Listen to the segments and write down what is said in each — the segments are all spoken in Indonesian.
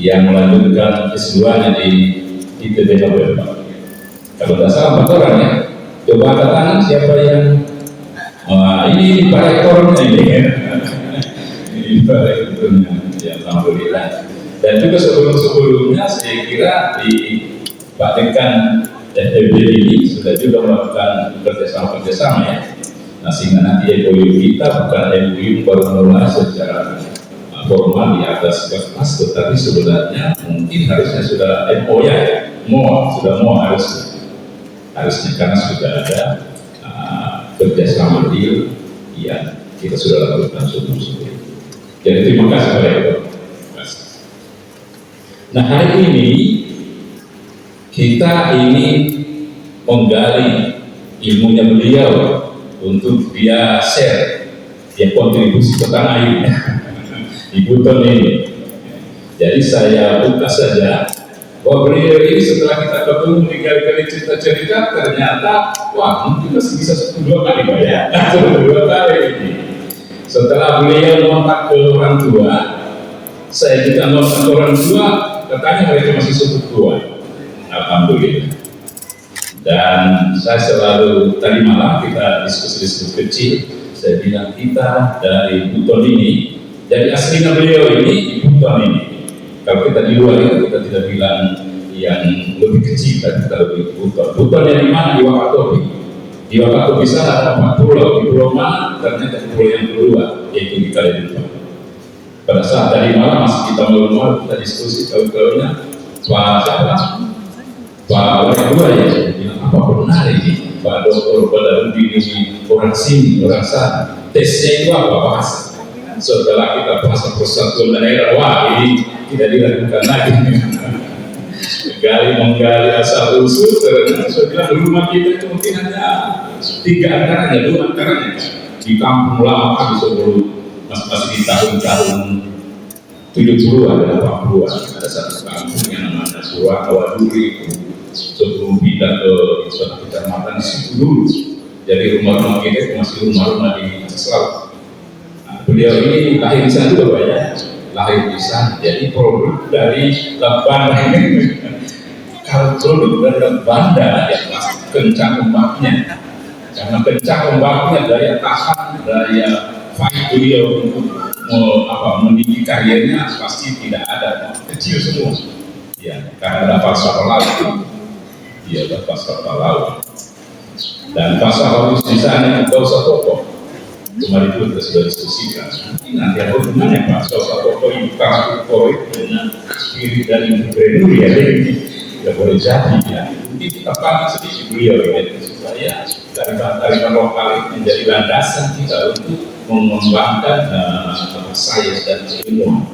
yang melanjutkan S2-nya di ITB Nobel. Kalau tidak salah 4 orang ya. Coba angkat tangan siapa yang ini Pak Rektornya ini ya. Ini Pak Rektornya, ya alhamdulillah. Dan juga sebelum-sebelumnya saya kira di Pak Dekan FEB ini sudah juga melakukan kerjasama ya. Nah, sehingga nanti MOU kita bukan MOU baru mulai secara formal di atas kertas, tetapi sebenarnya mungkin harusnya sudah MOU ya, harusnya karena sudah ada kerjasama deal yang kita sudah lakukan sebelum-sebelumnya. Jadi terima kasih kepada Bapak. Nah, hari ini kita ingin menggali ilmunya beliau untuk dia share, dia kontribusi ke tanah air di Buton ini. Jadi saya buka saja bahwa beliau ini setelah kita ketemu berkali-kali cerita-cerita, ternyata wah mungkin masih bisa 1-2 kali Pak ya, 1-2 kali ini. Setelah beliau ngontak ke orang tua, saya juga ngontak ke orang tua, katanya mereka masih sebut tua. Alhamdulillah. Dan saya selalu, tadi malam kita diskusi kecil, saya bilang kita dari Buton ini, jadi aslinya beliau ini di Buton ini. Kalau kita di luar itu kita tidak bilang yang lebih kecil, kita lebih Buton. Buton yang di mana? Di Wakatobi. Di Wakatobi sana ada 4 pulau. Di pulau mana? Ternyata di pulau yang kedua, yaitu di Kalimantan. Pada saat tadi malam masih kita malam kita diskusi kawan-kawannya, Pak Kedua ya, saya bilang apa benar ini Pak Dokter pada ini orang sini, orang sana, tesnya itu apa bahasa? Setelah kita bahasa persatuan daerah, wah ini tidak dilakukan lagi. Menggali asal usul, karena saya bilang rumah kita itu mungkin hanya 3 antaranya, 2 antaranya di kampung lama kami sebelum masih di tahun-tahun 70-an dan 80-an ada satu kampung yang namanya Surakawaturi. Sebelum pindah ke suatu kecamatan di situ dulu, jadi rumah-rumah kita itu masih rumah-rumah di atas laut. Nah, beliau ini lahir di sana juga Pak ya, lahir di sana. Jadi produk dari Banda kalau produk dari Banda ya pasti kencang ombaknya, karena kencang ombaknya daya tahan, daya fight beliau untuk mendidik karirnya pasti tidak ada, kecil semua. Ya, karena ada falsafah laut. Dia ada falsafah laut. Dan falsafah di sana itu usah pokok. Kemarin itu kita sudah diskusikan. Nanti ada hubungannya Pak. Usah pokok itu karakter dengan spirit dan entrepreneur ya. Tidak boleh jadi ya. Mungkin kita paham sedikit beliau ya, supaya dari lokal itu menjadi landasan kita untuk mengembangkan sains dan ilmu.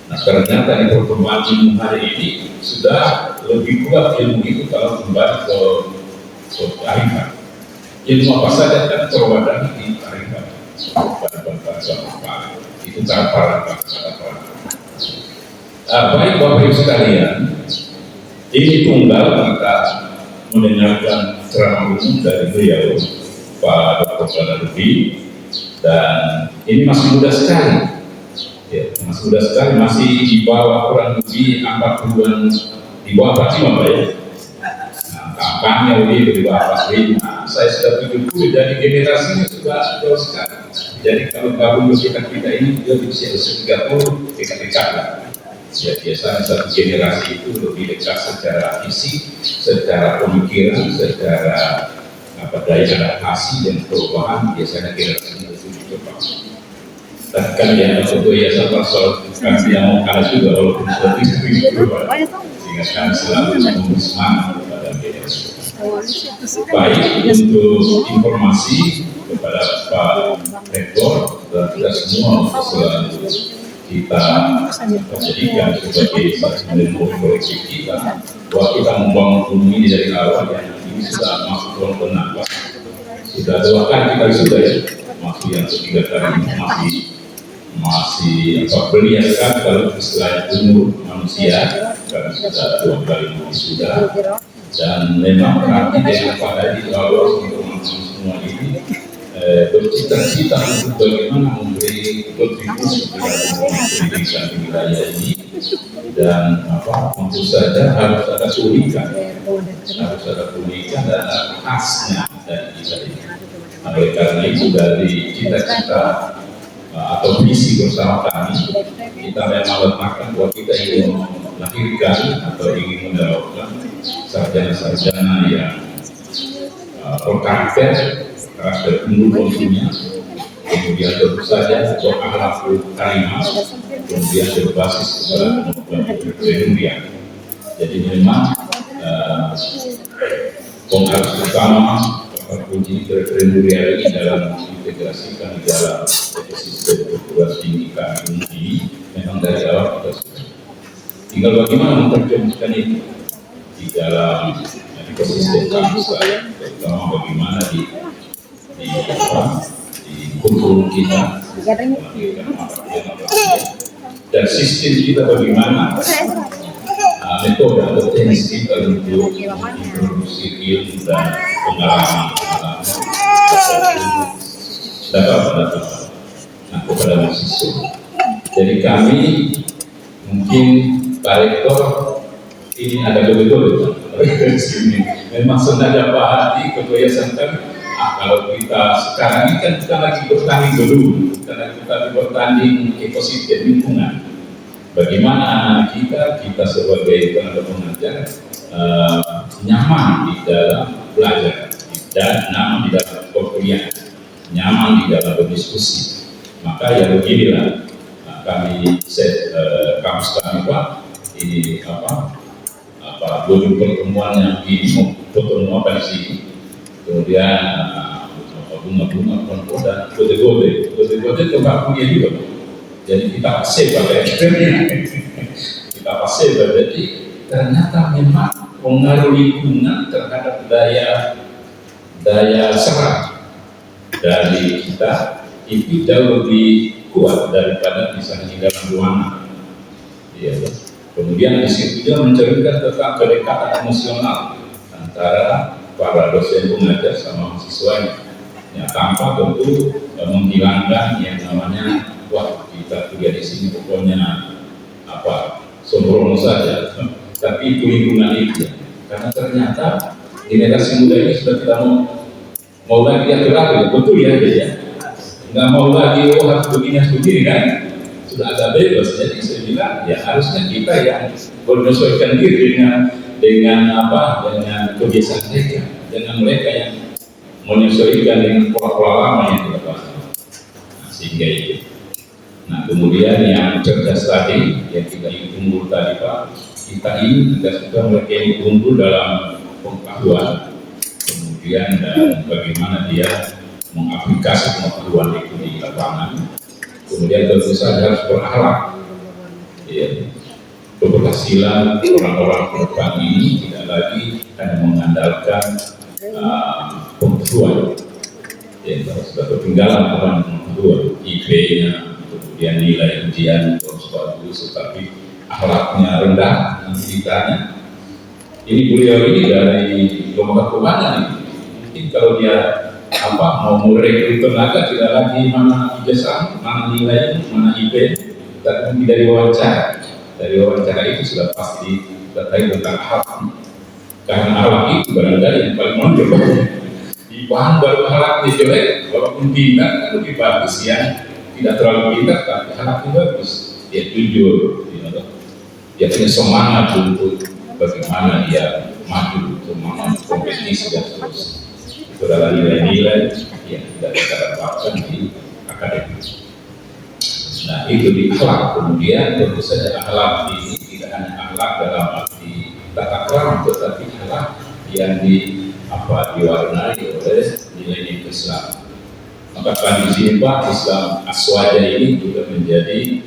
Nah, ternyata di perkembangan ilmu hari ini sudah lebih kuat ilmu itu kalau kembali ke kearifan. Ilmu apa saja kan terwadam di kearifan. Itu cara baik Bapak Ibu sekalian, ini tunggal kita mendengarkan ceramah umum dari beliau Pak Dr. Balarubi, dan ini masih muda sekali. Ya, masih muda sekali, masih di bawah kurang lebih 40-an, di bawah 45 Pak ya. Nah, kampanye lebih di bawah 45. Saya sudah 70, dari generasinya sudah jauh sekali. Jadi kalau gabung kita ini dia usia 30 dekat-dekat lah. Ya, biasanya satu generasi itu lebih dekat secara fisik, secara pemikiran, secara daya adaptasi dan perubahan, biasanya generasinya lebih cepat. Bahkan yang untuk yayasan pasal kami yang mau kalah juga walaupun sudah tidak berubah, sehingga kami selalu memberi semangat kepada generasi. Baik, untuk informasi kepada Pak Rektor dan kita semua selalu kita jadikan sebagai satu kolektif kita, bahwa kita membangun bumi ini dari awal yang ini sudah masuk tahun ke-6, sudah 2 kali kita sudah ya, masih yang ketiga kali masih belia sekali kalau istilahnya umur manusia, karena sudah 2 kali sudah, dan memang berarti dengan pada di awal untuk semua ini bercita-cita untuk bagaimana memberi kontribusi dalam pendidikan di wilayah ini dan tentu saja harus ada keunikan, dan ada khasnya dari kita ini. Oleh karena itu dari cita-cita atau visi bersama kami, kita memang letakkan bahwa kita ingin melahirkan atau ingin mendapatkan sarjana-sarjana yang berkarakter unggul tentunya, kemudian tentu saja berakhlakul karimah, kemudian berbasis kepada kemampuan entrepreneur. Jadi memang harus utama kunci entrepreneur ini dalam integrasikan di dalam ekosistem perguruan tinggi kami ini memang dari awal kita sudah. Tinggal bagaimana menerjemahkan itu di dalam ekosistem kampus, terutama bagaimana di kurikulum kita dan sistem kita bagaimana metode atau teknik kita untuk introduksi ilmu dan pengalaman dapat kepada mahasiswa. Jadi kami mungkin Pak Rektor ini ada betul-betul di sini. Memang sengaja Pak Hadi Ketua Yayasan kami. Kalau kita sekarang ini kan kita lagi bertanding dulu, kita bertanding ekosistem lingkungan. Bagaimana anak kita sebagai tenaga pengajar nyaman di dalam belajar, dan nyaman di dalam perkuliahan, nyaman di dalam berdiskusi. Maka ya beginilah kami kampus kami Pak, ini pertemuan yang ini pertemuan apa di sini, kemudian bunga-bunga konfo dan kode-kode tempat kuliah juga. Jadi kita pasif pada kita pasif. Jadi ternyata memang pengaruh lingkungan terhadap daya serap dari kita itu jauh lebih kuat daripada misalnya di dalam ruangan. Ya. Kemudian di situ juga mencerminkan tentang kedekatan emosional antara para dosen pengajar sama mahasiswanya. Ya, tanpa tentu menghilangkan yang namanya wah kita kuliah di sini pokoknya sembrono saja. Tapi itu lingkungan itu. Karena ternyata generasi muda ini sudah tidak mau lagi atur-atur, betul ya, nggak mau lagi harus begini harus begini kan, sudah agak bebas. Jadi saya bilang ya harusnya kita yang menyesuaikan diri dengan kebiasaan mereka, dengan mereka yang menyesuaikan dengan pola-pola lama yang kita pahami. Sehingga itu. Nah kemudian yang cerdas tadi yang kita unggul tadi Pak, kita ini juga sudah mereka yang unggul dalam pengetahuan, kemudian dan bagaimana dia mengaplikasi pengetahuan itu di lapangan. Kemudian tentu saja harus berakhlak. Ya. Keberhasilan orang-orang perempuan ini tidak lagi hanya mengandalkan pengetahuan. Ya, sudah ketinggalan orang pengetahuan, IP-nya, kemudian nilai ujian terus bagus, tetapi akhlaknya rendah, ditanya. Ini beliau ini dari lembaga keuangan ini. Mungkin kalau dia mau merekrut tenaga tidak lagi mana ijazah, mana nilai, mana IP, tapi dari wawancara. Dari wawancara itu sudah pasti terkait tentang akhlak. Karena akhlak itu barangkali yang paling menonjol. Di bahan baru akhlaknya jelek, walaupun pintar kan lebih bagus ya. Tidak terlalu pintar, tapi akhlaknya bagus. Dia jujur, dia punya semangat untuk bagaimana dia maju, semangat kompetisi dan seterusnya. Itu adalah nilai-nilai yang tidak kita dapatkan di akademik. Nah itu di akhlak. Kemudian tentu saja akhlak ini tidak hanya akhlak dalam arti tata krama, tetapi akhlak yang diwarnai oleh nilai Islam. Maka di sini Pak, Islam Aswaja ini juga menjadi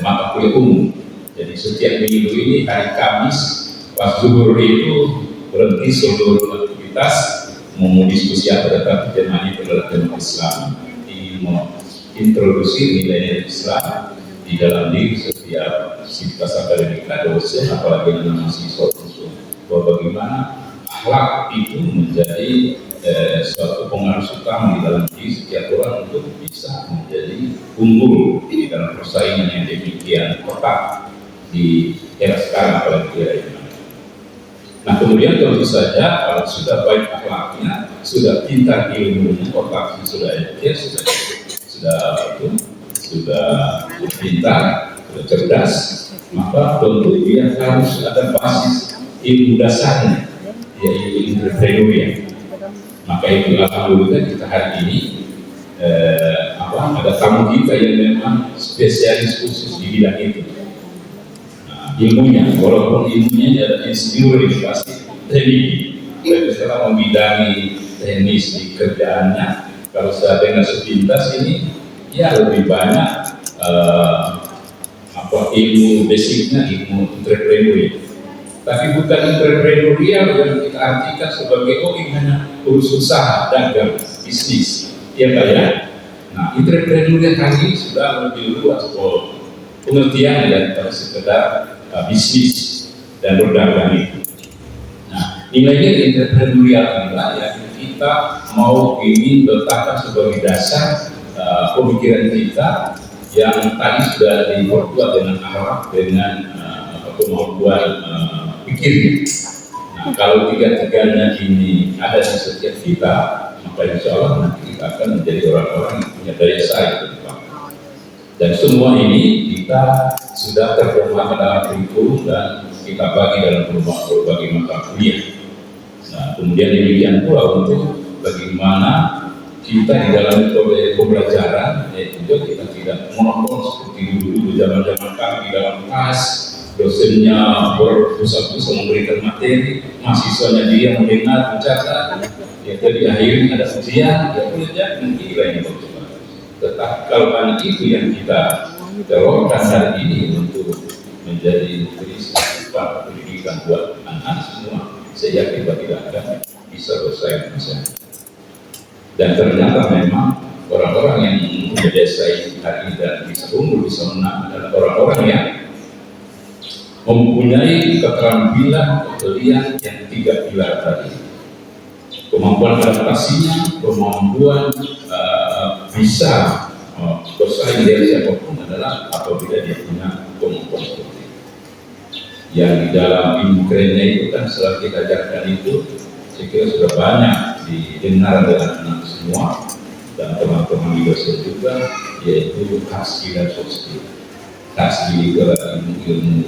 mata kuliah umum. Jadi setiap minggu ini hari Kamis pas zuhur itu berhenti seluruh aktivitas mau diskusi apa, tetapi tema itu adalah tema Islam. Ini introduksi nilai Islam di dalam diri setiap sivitas akademik dosen, apalagi dengan mahasiswa, bahwa bagaimana akhlak itu menjadi suatu pengaruh utama di dalam diri setiap orang untuk bisa menjadi unggul di dalam persaingan yang demikian ketat. di era sekarang, apalagi di era ini. Nah kemudian tentu saja kalau sudah baik akhlaknya, sudah pintar ilmunya, otaknya sudah sudah pintar, sudah cerdas, maka tentu dia harus ada basis ilmu dasarnya, yaitu entrepreneuria. Maka itu alhamdulillah kita hari ini ada tamu kita yang memang spesialis khusus di bidang itu. Nah, ilmunya, walaupun ilmunya adalah insinyur di pasti teknik, tapi setelah membidangi teknis di kerjaannya, kalau saya dengar sepintas ini, ya lebih banyak ilmu basicnya, ilmu entrepreneuria. Tapi bukan entrepreneuria yang kita artikan sebagai ini hanya urus usaha, dagang, bisnis, ya Pak ya. Nah, entrepreneuria kali sudah lebih luas pengertian daripada sekedar bisnis dan berdagang itu. Nah, nilai entrepreneuria inilah yang kita mau ingin letakkan sebagai dasar pemikiran kita yang tadi sudah diperkuat dengan akhlak, dengan kemampuan pikirnya. Nah, kalau tiga-tiganya ini ada di setiap kita, maka insya Allah nanti kita akan menjadi orang-orang yang punya daya saing ke depan. Dan semua ini kita sudah terjemahkan dalam kurikulum dan kita bagi dalam berbagai mata kuliah. Nah, kemudian demikian pula untuk bagaimana kita di dalam pembelajaran, yaitu kita tidak monoton seperti dulu zaman-zaman kami di dalam kelas, dosennya berpusat-pusat memberikan materi, mahasiswanya dia mendengar, mencatat, ya jadi akhirnya ada ujian, ya kerja mengira yang bercoba. Tetapi kalau itu yang kita terapkan hari ini untuk menjadi prinsip pendidikan buat anak semua, saya yakin tidak akan bisa bersaing misalnya. Dan ternyata memang orang-orang yang menjadi hari ini dan bisa unggul, bisa menang adalah orang-orang yang mempunyai keterampilan keahlian yang tiga pilar tadi. Kemampuan adaptasinya, kemampuan bisa bersaing dari siapapun adalah apabila dia punya kemampuan seperti itu. Yang di dalam ilmu kerennya itu kan setelah kita ajarkan itu, saya kira sudah banyak didengar oleh anak-anak semua dan teman-teman di dosen juga, yaitu hard skill dan soft skill. Hard skill itu adalah ilmu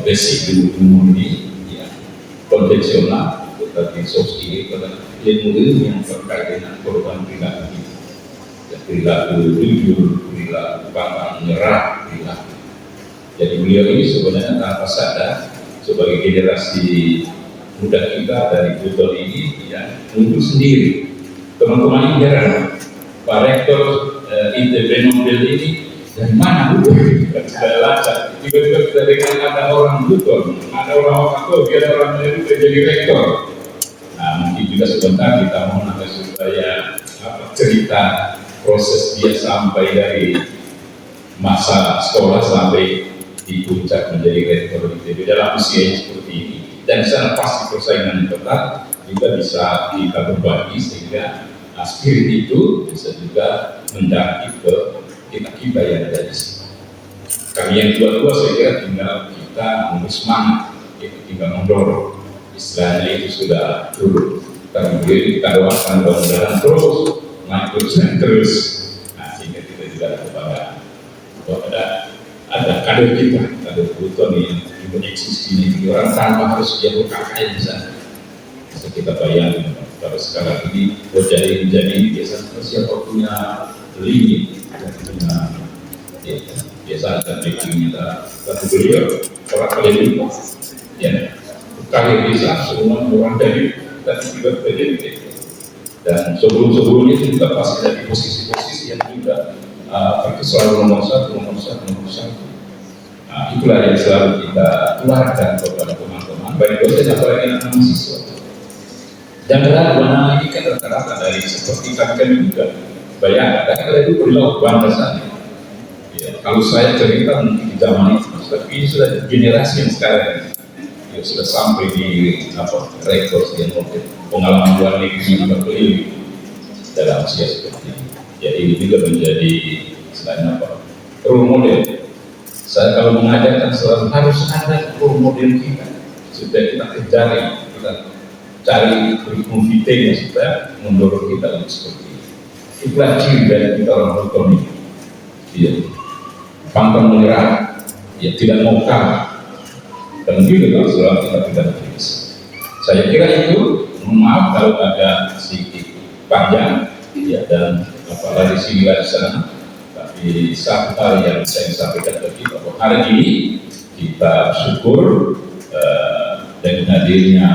basic, ilmu ini ya, konvensional, tetapi soft skill itu adalah ilmu yang terkait dengan perubahan perilaku kita. Ya, perilaku jujur, perilaku pantang menyerah, perilaku. Jadi beliau ini sebenarnya tanpa sadar sebagai generasi muda kita dari Buton ini ya untuk sendiri. Teman-teman ini heran, Pak Rektor ITB Nobel ini dari mana Buton? Saya lacak, tiba-tiba kita dengar ada orang Buton, ada orang Wakatobi, ada orang dari jadi rektor. Nah mungkin juga sebentar kita mau nanti supaya cerita proses dia sampai dari masa sekolah sampai di puncak menjadi rektor ITB dalam usia seperti ini. Dan di sana pasti persaingan yang ketat juga bisa kita berbagi sehingga spirit itu bisa juga mendaki ke kita yang ada di sini. Kami yang tua-tua saya kira tinggal kita memberi semangat, tinggal mendorong. Istilahnya itu sudah turun. Kemudian kita doakan mudah-mudahan terus naik terus dan terus. Nah sehingga kita juga ada kebanggaan bahwa ada kader kita, kader Buton yang eksis ini, orang tanpa harus dia berkakak bisa kita bayangkan. Kalau sekarang ini jadi biasanya siapa punya limit, punya biasa ada kita tapi beliau orang kalian ya kali bisa semua orang dari tapi juga terjadi dan sebelumnya kita pasti ada di posisi-posisi yang juga selalu nomor satu. Nah, itulah yang selalu kita keluarkan kepada teman-teman, baik dosen apalagi anak mahasiswa. Dan anak ini kan rata-rata dari seperti kami juga bayangkan, karena itu perilaku bangsa sana. Ya, kalau saya cerita mungkin di zaman itu, tapi ini sudah generasi yang sekarang ya, sudah sampai di rekor yang mungkin pengalaman luar negeri juga berkeliling dalam usia seperti ini. Jadi ini juga menjadi selain role model Saya kalau mengajarkan selalu harus ada role model kita, supaya kita kita cari kurikulum vitae supaya mendorong kita untuk seperti itu. Itulah ciri dari kita orang otonomi. Iya, pantang menyerah, ya tidak mau kalah, dan juga kalau selalu kita tidak kritis. Saya kira itu, maaf kalau agak sedikit panjang, ya, dan apalagi sini di sana. Tapi satu hal yang saya sampaikan tadi bahwa hari ini kita bersyukur dengan hadirnya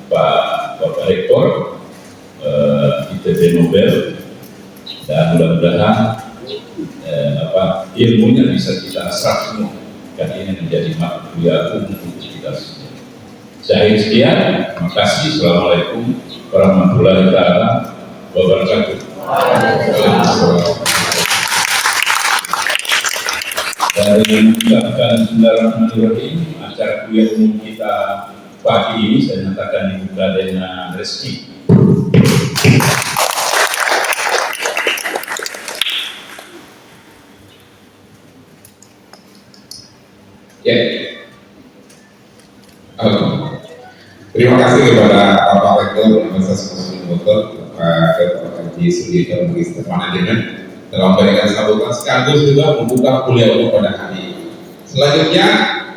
Bapak Rektor ITB Nobel, dan mudah-mudahan ilmunya bisa kita serap semua, dan ini menjadi mata kuliah umum untuk kita semua. Saya sekian, terima kasih. Assalamualaikum warahmatullahi wabarakatuh. Dari mengucapkan bismillahirrahmanirrahim, acara kuliah umum kita pagi ini saya nyatakan dibuka dengan rezeki. Ya, terima kasih kepada Bapak Rektor Universitas Muslim Bogor, Bapak Dr. Haji Sudirman Magister Manajemen, telah memberikan sambutan sekaligus juga membuka kuliah umum pada hari ini. Selanjutnya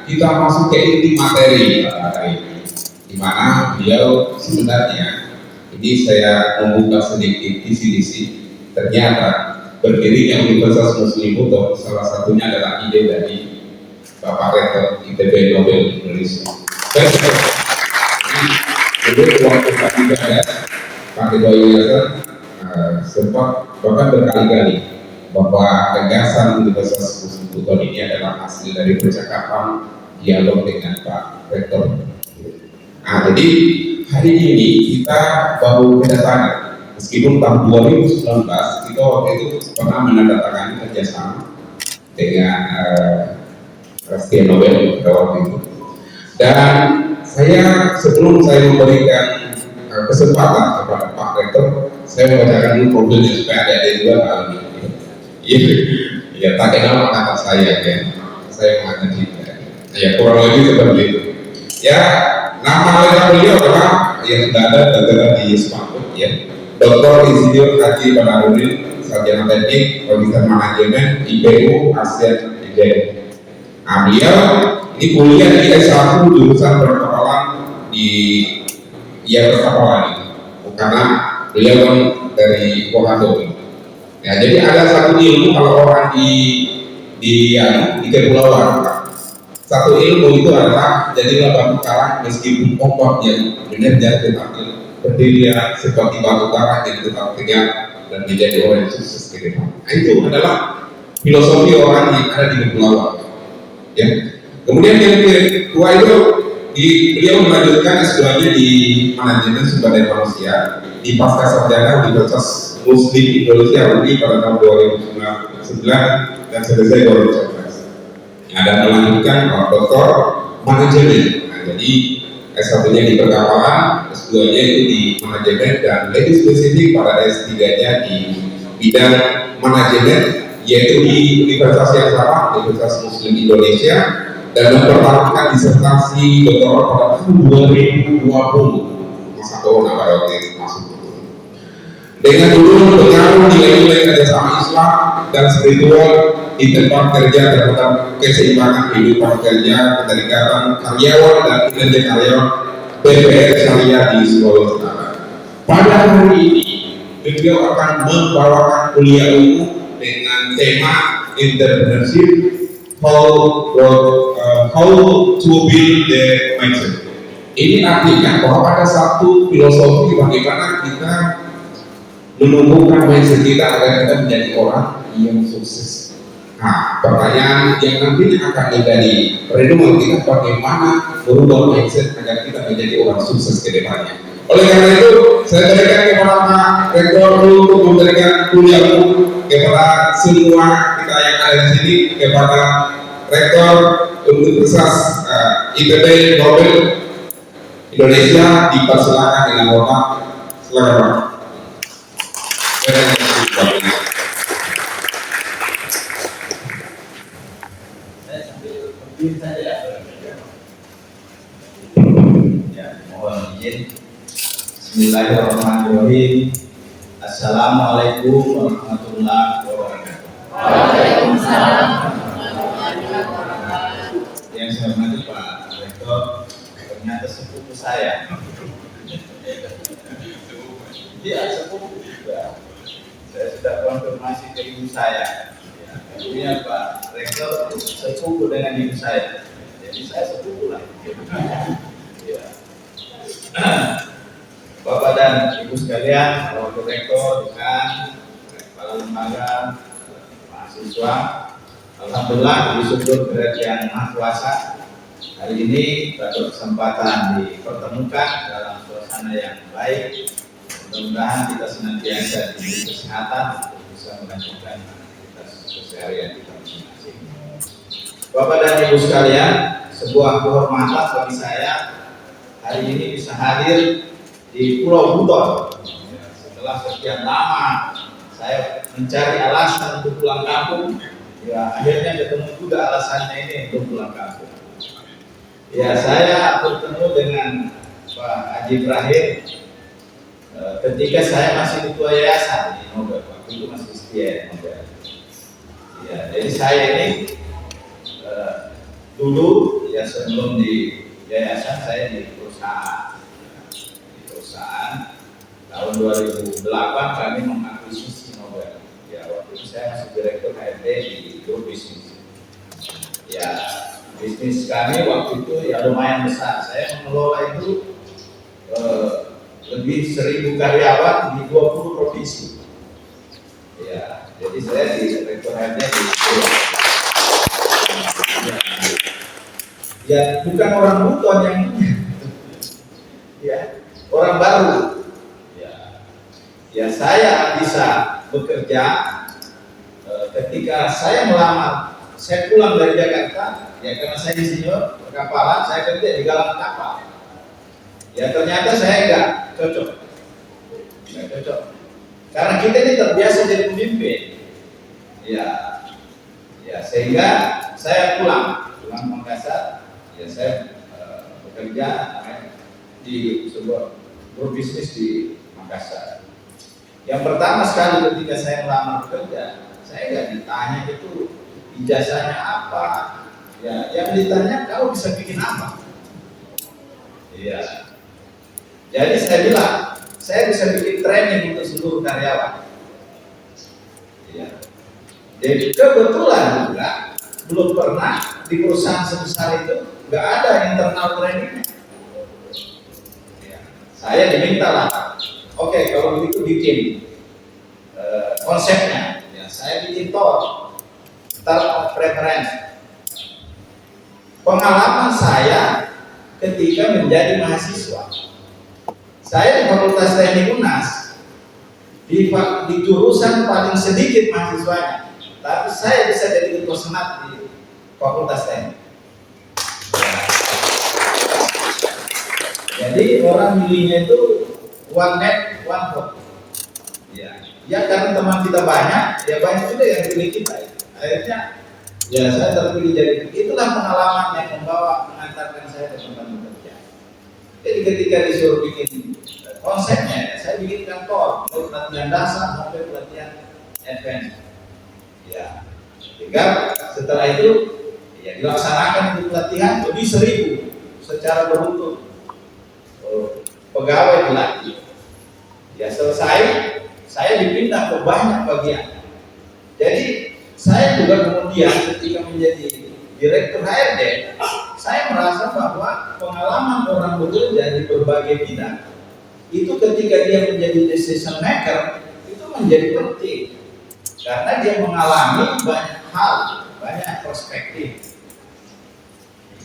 kita masuk ke inti materi pada hari ini, di mana beliau sebenarnya ini saya membuka sedikit kisi-kisi. Ternyata berdirinya Universitas Muslim Bogor salah satunya adalah ide dari Bapak Rektor ITB Nobel Indonesia. Jadi waktu tadi ada Pak Ketua Yayasan sempat bahkan berkali-kali bahwa gagasan Universitas Muslim Bogor ini adalah hasil dari percakapan dialog dengan Pak Rektor. Nah, jadi hari ini kita baru kedatangan, meskipun tahun 2019 kita waktu itu pernah menandatangani kerjasama dengan Presiden Nobel pada waktu itu. Dan saya sebelum saya memberikan kesempatan kepada Pak Rektor, saya membacakan dulu profilnya supaya ada juga tahu. Ya, tak kenal kata saya ya. Saya mengatakan ya kurang lebih seperti itu. Ya, nama lengkap beliau adalah yang sudah ada tertera di spanduk ya. Dr. Insinyur Haji Badarudin, Sarjana Teknik, Magister Manajemen, IPU ASEAN IDN. Nah, beliau ini kuliah di S1 jurusan perkapalan di perkapalan ini, karena beliau kan dari Wakatobi. Ya, jadi ada satu ilmu kalau orang di kepulauan, satu ilmu itu adalah jadilah batu karang meskipun ombaknya menerjang tetapi berdiri seperti batu karang yang tetap tegak dan menjadi orang yang sukses ke depan. Nah, itu adalah filosofi orang yang ada di kepulauan. Ya. Kemudian yang kedua itu beliau melanjutkan S2-nya di manajemen sumber daya manusia di pasca sarjana Universitas Muslim Indonesia UNI pada tahun 2009 dan selesai 2011. Dan melanjutkan doktor manajemen. Nah, jadi S1-nya di perkapalan, S2-nya itu di manajemen, dan lebih spesifik pada S3-nya di bidang manajemen, yaitu di Universitas yang sama, Universitas Muslim Indonesia, dan mempertahankan disertasi doktoral pada tahun 2020. Masa corona pada waktu itu masuk. Dengan judul pengaruh nilai-nilai kerjasama Islam dan spiritual di tempat kerja terhadap keseimbangan kehidupan kerja, keterikatan karyawan dan kinerja karyawan BPR Syariah di Sulawesi Selatan. Pada hari ini, beliau akan membawakan kuliah umum dengan tema entrepreneurship, how to build the mindset. Ini artinya bahwa ada satu filosofi bagaimana kita menumbuhkan mindset kita agar kita menjadi orang yang sukses. Nah, pertanyaan yang nantinya akan menjadi renungan kita bagaimana merubah mindset agar kita menjadi orang sukses ke depannya. Oleh karena itu, saya berikan kepada Pak Rektor untuk memberikan kuliah kepada semua kita yang ada di sini, kepada Rektor Universitas ITB Nobel Indonesia, dipersilakan dengan hormat. Silakan Pak. Izin saja. Ya, mohon izin. Bismillahirrahmanirrahim. Assalamualaikum warahmatullahi wabarakatuh. Waalaikumsalam. Yang saya hormati Pak Rektor, ternyata sepupu saya. Dia sepupu juga. Saya sudah konfirmasi ke ibu saya. Ibunya Pak Rektor sepupu dengan ibu saya. Jadi saya sepupu lah. Ya. Bapak dan Ibu sekalian, Wakil Rektor, Dekan, Kepala Lembaga, mahasiswa, alhamdulillah disyukur kepada Yang Maha Kuasa. Hari ini pada kesempatan dipertemukan dalam suasana yang baik. Mudah-mudahan kita senantiasa diberi kesehatan untuk bisa melanjutkan aktivitas keseharian kita masing-masing. Bapak dan Ibu sekalian, sebuah kehormatan bagi saya hari ini bisa hadir di Pulau Buton. Setelah sekian lama saya mencari alasan untuk pulang kampung, ya akhirnya ketemu juga alasannya ini untuk pulang kampung. Ya, saya bertemu dengan Pak Haji Ibrahim ketika saya masih ketua yayasan di Nobel, waktu itu masih setia di Nobel. Ya, jadi saya ini dulu ya sebelum di yayasan saya di perusahaan. Tahun 2008 kami mengakuisisi Nobel. Ya, waktu itu saya masih direktur HRD di grup bisnis. Ya, bisnis kami waktu itu ya lumayan besar. Saya mengelola itu lebih 1.000 karyawan di 20 provinsi. Ya, jadi saya di direktur HRD di grup. Ya, bukan orang Buton yang ya, orang baru. Ya, saya bisa bekerja ketika saya melamar, saya pulang dari Jakarta, ya karena saya insinyur perkapalan, saya kerja di galang kapal. Ya ternyata saya enggak cocok, karena kita ini terbiasa jadi pemimpin. Ya sehingga saya pulang Makassar, ya saya bekerja di sebuah grup bisnis di Makassar. Yang pertama sekali ketika saya melamar kerja, saya nggak ditanya itu ijazahnya apa, ya yang ditanya kau bisa bikin apa. Iya. Jadi saya bilang saya bisa bikin training untuk seluruh karyawan. Iya. Jadi kebetulan juga belum pernah di perusahaan sebesar itu nggak ada internal training. Ya. Saya diminta lah. Oke, kalau begitu bikin konsepnya, ya saya bikin TOR, Start of Preference. Pengalaman saya ketika menjadi mahasiswa, saya di Fakultas Teknik UNAS, di jurusan paling sedikit mahasiswanya, tapi saya bisa jadi ketua senat di Fakultas Teknik. Jadi orang milihnya itu one man, one vote. Ya karena teman kita banyak, ya banyak juga yang pilih kita. Akhirnya, ya saya terpilih jadi. Itulah pengalaman yang mengantarkan saya ke tempat bekerja. Jadi ketika disuruh bikin konsepnya, saya bikin kantor, mulai pelatihan dasar sampai pelatihan advance. Ya, sehingga setelah itu, ya dilaksanakan itu pelatihan lebih 1.000 secara beruntun. Pegawai dilatih. Ya selesai, saya dipindah ke banyak bagian. Jadi saya juga kemudian ketika menjadi direktur HRD, saya merasa bahwa pengalaman orang bekerja di berbagai bidang itu ketika dia menjadi decision maker itu menjadi penting karena dia mengalami banyak hal, banyak perspektif.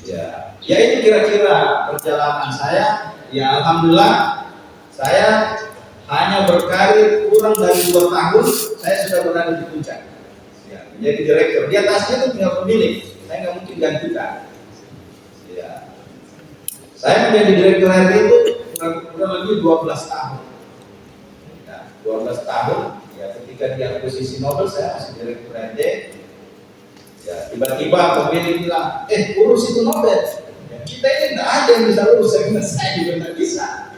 Ya itu kira-kira perjalanan saya. Ya alhamdulillah saya hanya berkarir kurang dari 2 tahun saya sudah berada di puncak. Ya, menjadi direktur. Di atasnya itu tinggal pemilik. Saya nggak mungkin gantikan. Ya. Saya menjadi direktur HRD itu kurang lebih 12 tahun. Ya, 12 tahun. Ya ketika di akuisisi Nobel saya masih direktur HRD. Ya, tiba-tiba pemilik bilang, urus itu Nobel. Ya, kita ini nggak ada yang bisa urus, saya juga nggak bisa.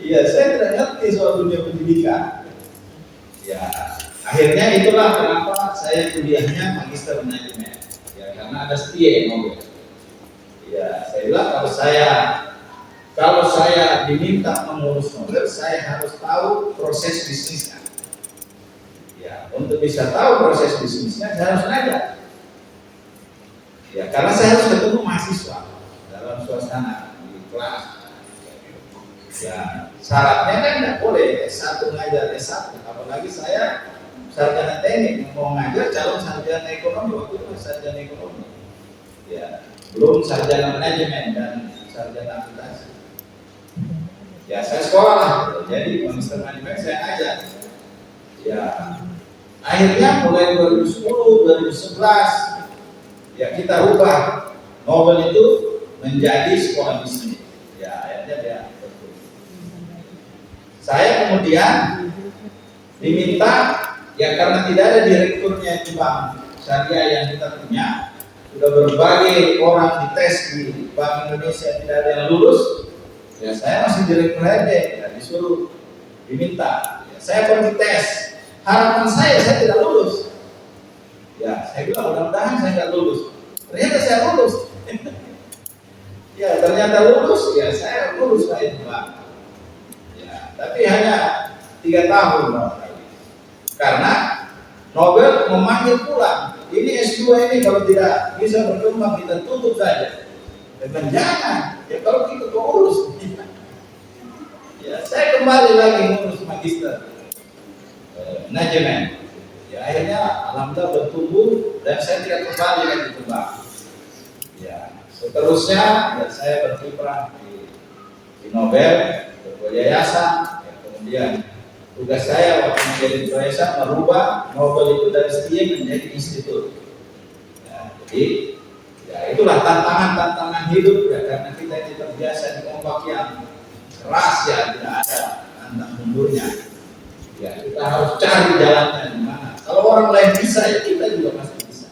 Iya, saya tidak ngerti soal dunia pendidikan. Ya, akhirnya itulah kenapa saya kuliahnya magister manajemen. Ya, karena ada setia Nobel. Ya, saya bilang kalau saya diminta mengurus Nobel, saya harus tahu proses bisnisnya. Ya, untuk bisa tahu proses bisnisnya, saya harus belajar. Ya, karena saya harus ketemu mahasiswa dalam suasana di kelas. Ya, syaratnya kan tidak boleh S1 ngajar S1, apalagi saya sarjana teknik mau ngajar calon sarjana ekonomi, waktu itu sarjana ekonomi. Ya, belum sarjana manajemen dan sarjana aplikasi. Ya, saya sekolah lah, jadi magister manajemen saya ngajar. Ya, akhirnya mulai 2010, 2011 ya kita ubah Nobel itu menjadi sekolah bisnis. Ya, akhirnya dia betul. Saya kemudian diminta, ya karena tidak ada direkturnya di bank syariah yang kita punya, sudah berbagai orang dites di Bank Indonesia tidak ada yang lulus, ya saya masih direktur aja, ya disuruh diminta, ya, saya pergi tes, harapan saya tidak lulus. Ya, saya bilang mudah-mudahan saya nggak lulus. Ternyata saya lulus. Ya, ternyata lulus. Ya, saya lulus Pak itu Pak. Ya, tapi hanya 3 tahun Pak. Karena Nobel memanggil pulang. Ini S2 ini kalau tidak bisa berkembang kita tutup saja. Dan jangan. Ya kalau kita urus. Ya, saya kembali lagi ngurus magister manajemen. Ya, akhirnya alhamdulillah bertumbuh dan saya tidak kembali lagi ke bank. Ya, seterusnya ya, saya berkiprah di Nobel, ketua yayasan. Ya, kemudian tugas saya waktu menjadi ketua yayasan merubah Nobel itu dari STIA menjadi institut. Ya, jadi ya itulah tantangan hidup ya, karena kita ini terbiasa di ombak yang keras ya, tidak ada antang mundurnya. Ya, kita harus cari jalannya di mana. Kalau orang lain bisa, ya kita juga pasti bisa.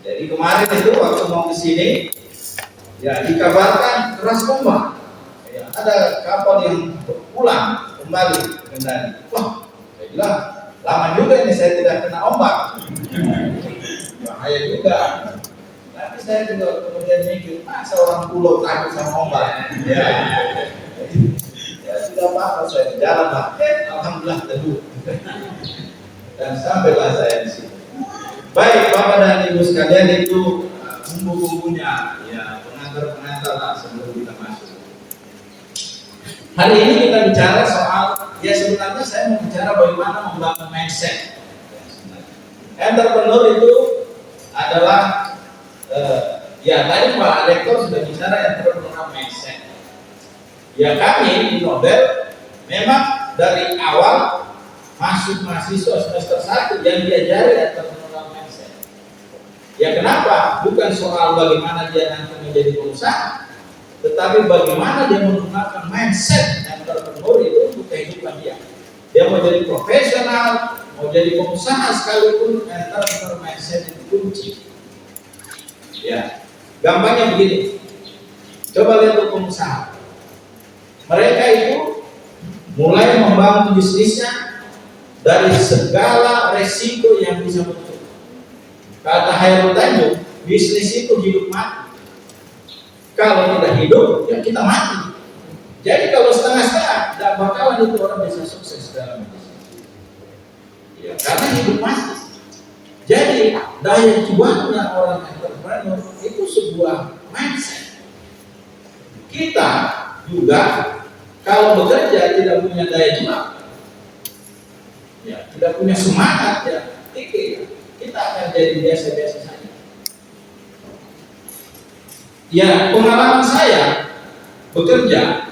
Jadi kemarin itu waktu mau ke sini, ya dikabarkan keras ombak. Ya, ada kapal yang pulang kembali ke Kendari. Wah, saya bilang lama juga ini saya tidak kena ombak. Bahaya juga. Tapi saya juga kemudian mikir, masa orang pulau takut sama ombak? Ya, ya tidak apa-apa, saya jalan lah. Alhamdulillah teduh. Dan sampailah saya di sini. Baik Bapak dan Ibu sekalian, itu bumbu-bumbunya, ya pengantar lah sebelum kita masuk. Hari ini kita bicara soal, ya sebenarnya saya mau bicara bagaimana membangun mindset. Entrepreneur itu adalah, ya tadi Pak Rektor sudah bicara entrepreneur mindset. Ya kami di Nobel memang dari awal masuk mahasiswa semester 1 yang diajari entrepreneurial mindset. Ya kenapa? Bukan soal bagaimana dia nanti menjadi pengusaha, tetapi bagaimana dia menggunakan mindset entrepreneur itu untuk kehidupan dia. Dia mau jadi profesional, mau jadi pengusaha sekalipun, entrepreneur mindset itu kunci. Ya, gampangnya begini. Coba lihat untuk pengusaha. Mereka itu mulai membangun bisnisnya dari segala resiko yang bisa muncul. Kata Hairul Tanjung, bisnis itu hidup mati. Kalau tidak hidup, ya kita mati. Jadi kalau setengah-setengah, tidak bakalan itu orang bisa sukses dalam bisnis. Ya, karena hidup mati. Jadi daya juangnya orang entrepreneur itu sebuah mindset. Kita juga kalau bekerja tidak punya daya juang, ya, tidak punya semangat, ya, kita akan jadi biasa-biasa saja. Ya, pengalaman saya bekerja,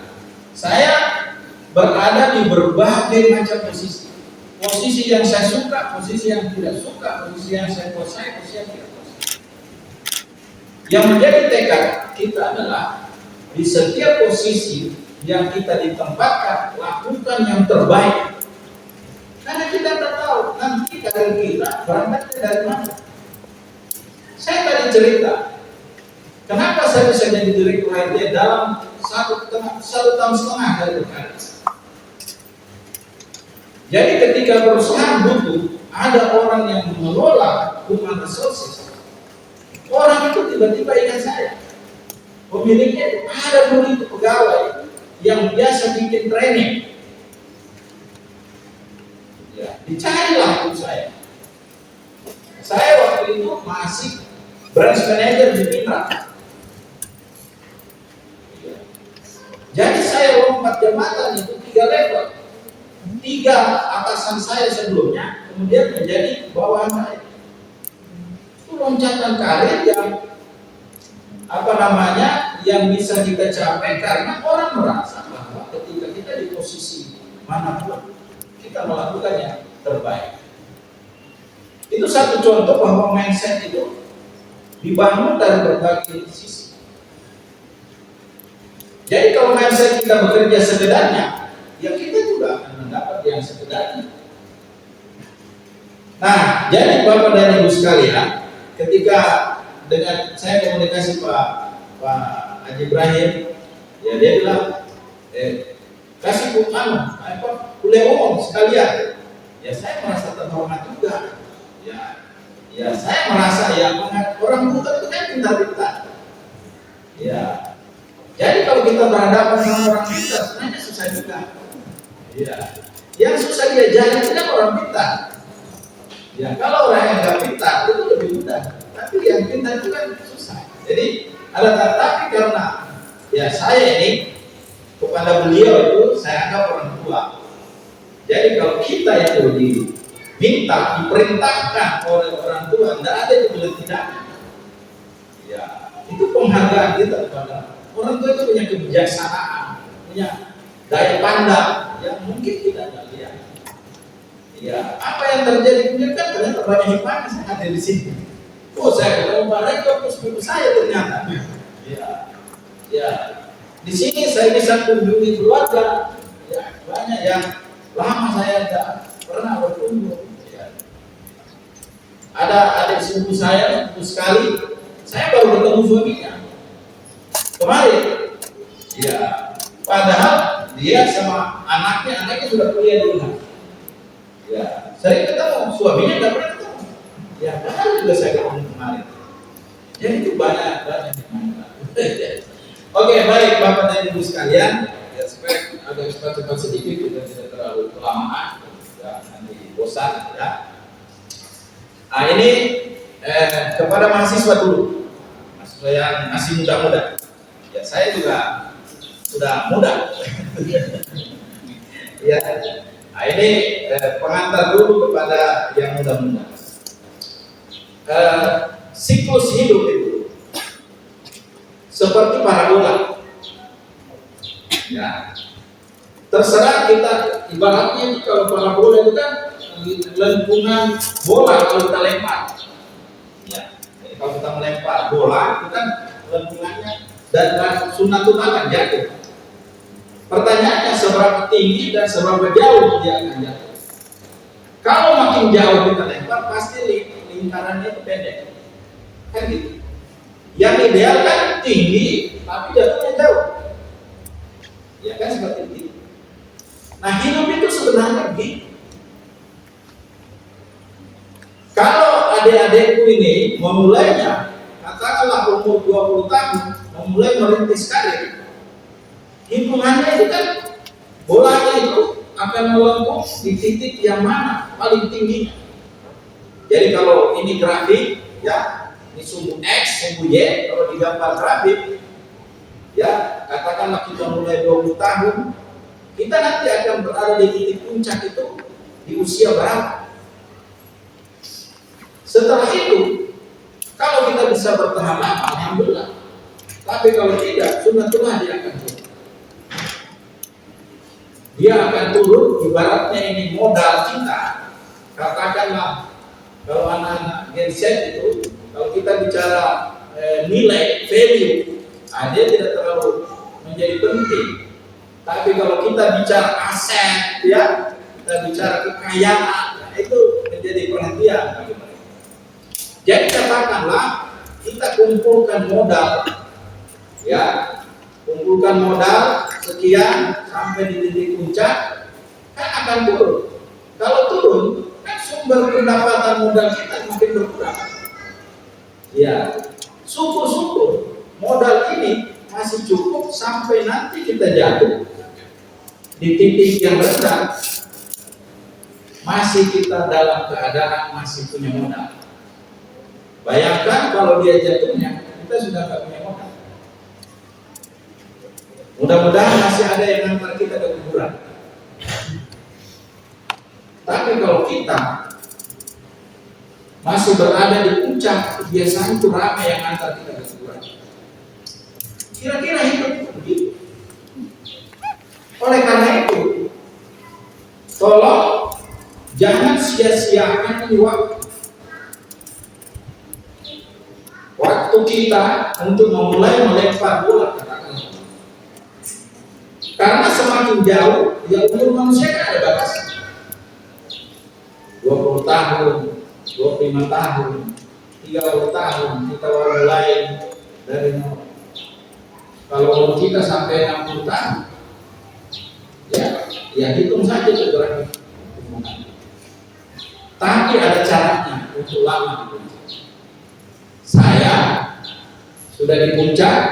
saya berada di berbagai macam posisi. Posisi yang saya suka, posisi yang tidak suka, posisi yang saya kuasai, posisi yang tidak kuasai. Yang menjadi tekad kita adalah di setiap posisi yang kita ditempatkan, lakukan yang terbaik. Karena kita tak tahu nanti karir kita berangkatnya dari mana. cerita, kenapa saya bisa jadi direktur HRD dalam satu tahun setengah dari bekerja. Jadi ketika perusahaan butuh ada orang yang mengelola human resources, orang itu tiba-tiba ingat saya. Pemiliknya itu ada dulu itu pegawai yang biasa bikin training. Ya, dicarilah untuk saya. Saya waktu itu masih branch manager di Mitra. Ya. Jadi saya lompat jabatan itu 3 level. 3 atasan saya sebelumnya, kemudian menjadi bawahan saya. Itu loncatan karir yang bisa kita capai karena orang merasa bahwa ketika kita di posisi manapun kita melakukan yang terbaik. Itu satu contoh bahwa mindset itu dibangun dari berbagai sisi. Jadi kalau mindset kita bekerja sekedarnya, ya kita juga akan mendapat yang sekedarnya. Nah, jadi Bapak dan Ibu sekalian, ketika dengan saya komunikasi Pak Haji Ibrahim, ya dia bilang, kasih kuliah umum sekalian. Ya saya merasa terhormat juga. Ya saya merasa ya orang buta itu kan pintar-pintar. Ya, jadi kalau kita berhadapan sama orang pintar, sebenarnya susah juga. Ya, yang susah diajarin itu kan orang pintar. Ya, kalau orang yang nggak pintar itu lebih mudah. Tapi yang pintar itu kan susah. Jadi tapi karena ya saya ini kepada beliau itu saya anggap orang tua. Jadi kalau kita yang diminta, diperintahkan oleh orang tua, tidak ada yang bilang tidak. Ya, itu penghargaan kita kepada orang tua. Itu punya kebijaksanaan, punya daya pandang yang mungkin kita tidak lihat. Ya, apa yang terjadi kemudian kan ternyata banyak hikmahnya. Saya ada di sini. Oh, saya ketemu Pak Rektor, terus ibu saya ternyata. Ya, di sini saya bisa kunjungi keluarga. Ya, banyak yang lama saya tidak pernah berkunjung. Ya. Ada adik sepupu saya, sekali saya baru bertemu suaminya kemarin. Ya, padahal dia sama anaknya sudah kuliah di UNHAS. Ya, sering ketemu, suaminya tidak pernah ketemu. Ya, padahal juga saya ketemu kemarin. Jadi itu banyak. Oke, baik Bapak dan Ibu sekalian, ya supaya agak cepat sedikit juga tidak terlalu kelamaan, ya nanti bosan ya. Nah ini kepada mahasiswa dulu, mahasiswa yang masih muda-muda. Ya saya juga sudah muda. Ya, nah ini pengantar dulu kepada yang muda-muda. Siklus hidup itu seperti parabola. Ya, terserah kita ibaratnya kalau parabola itu kan lengkungan bola kalau kita lempar. Ya, jadi kalau kita melempar bola itu kan lengkungannya dan sunatun akan jatuh. Pertanyaannya seberapa tinggi dan seberapa jauh dia akan jatuh. Kalau makin jauh kita lempar pasti lingkarannya itu pendek. Kan gitu. Yang ideal kan tinggi tapi jatuhnya jauh. Ya kan seperti itu. Nah hidup itu sebenarnya begitu. Kalau adik-adikku ini memulainya, katakanlah umur 20 tahun, memulai merintis karir, hitungannya itu kan bolanya itu akan melengkung di titik yang mana paling tingginya. Jadi kalau ini grafik, ya ini sumbu X, sumbu Y, kalau digambar grafik, ya katakanlah kita mulai 20 tahun, kita nanti akan berada di titik puncak itu di usia berapa? Setelah itu, kalau kita bisa bertahan lama, alhamdulillah. Tapi kalau tidak, sunatullah dia akan turun. Dia akan turun, ibaratnya ini modal kita. Katakanlah kalau anak-anak Gen Z itu, kalau kita bicara nilai, value, dia tidak terlalu menjadi penting. Tapi kalau kita bicara aset, ya, kita bicara kekayaan, itu menjadi perhatian bagi mereka. Jadi katakanlah kita kumpulkan modal, ya, kumpulkan modal sekian sampai di titik puncak, kan akan turun. Kalau turun, kan sumber pendapatan modal kita makin berkurang. Ya, syukur-syukur modal ini masih cukup sampai nanti kita jatuh di titik yang rendah, masih kita dalam keadaan masih punya modal. Bayangkan kalau dia jatuhnya, kita sudah nggak punya modal. Mudah-mudahan masih ada yang ngantar kita ke kuburan. Tapi kalau kita masih berada di puncak, biasanya itu ramai yang ngantar kita ke kuburan. Kira-kira hidup begitu. Oleh karena itu, tolong jangan sia-siakan ini waktu kita untuk memulai melempar bola. Karena semakin jauh, ya umur manusia kan ada batasnya. 20 tahun, 25 tahun, 30 tahun, kita baru mulai dari nol. Kalau umur kita sampai 60 tahun, ya hitung saja pergerakan. Tapi ada caranya untuk lama di puncak. Saya sudah di puncak,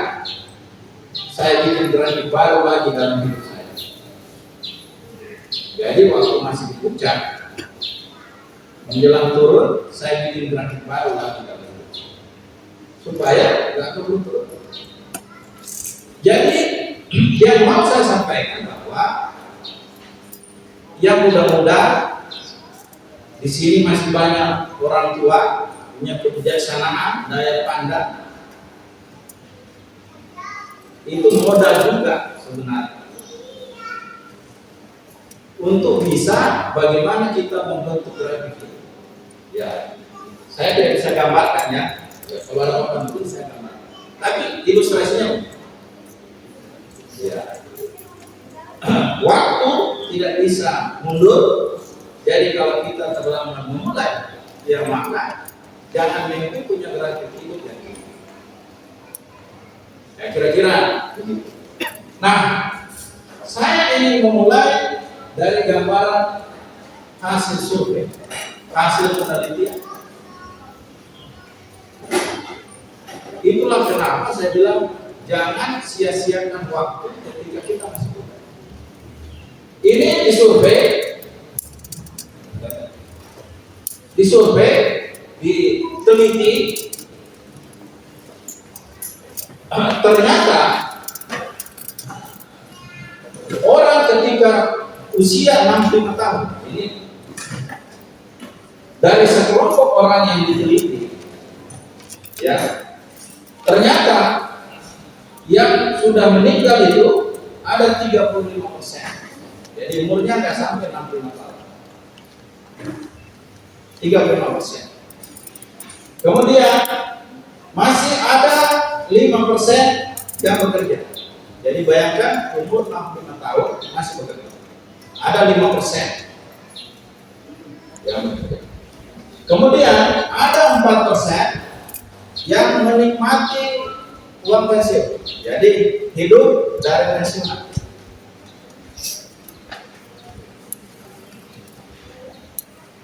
saya bikin grafik baru lagi dalam hidup saya. Jadi waktu masih di puncak, menjelang turun, saya bikin grafik baru lagi dalam hidup saya. Supaya nggak turun. Jadi yang mau saya sampaikan bahwa yang muda-muda di sini masih banyak orang tua punya kebijaksanaan, daya pandang. Itu modal juga sebenarnya untuk bisa bagaimana kita membentuk grafik itu. Ya, saya tidak bisa gambarkan ya. Kalau ada orang pun saya gambarkan. Tapi ilustrasinya, ya, waktu tidak bisa mundur. Jadi kalau kita terlambat memulai, ya maka jangan mimpi punya grafik hidup yang ini. Ya, kira-kira begitu. Nah, saya ingin memulai dari gambaran hasil survei, hasil penelitian. Itulah kenapa saya bilang jangan sia-siakan waktu ketika kita masih muda. Ini disurvei, diteliti, ternyata orang ketika usia 65 tahun ini dari sekelompok orang yang diteliti, ya, ternyata yang sudah meninggal itu ada 35%. Jadi umurnya nggak sampai 65 tahun. 35%. Kemudian masih ada 5% yang bekerja. Jadi bayangkan umur 65 tahun masih bekerja. Ada 5% yang bekerja. Kemudian ada 4% yang menikmati uang pensiun. Jadi hidup dari pensiunan.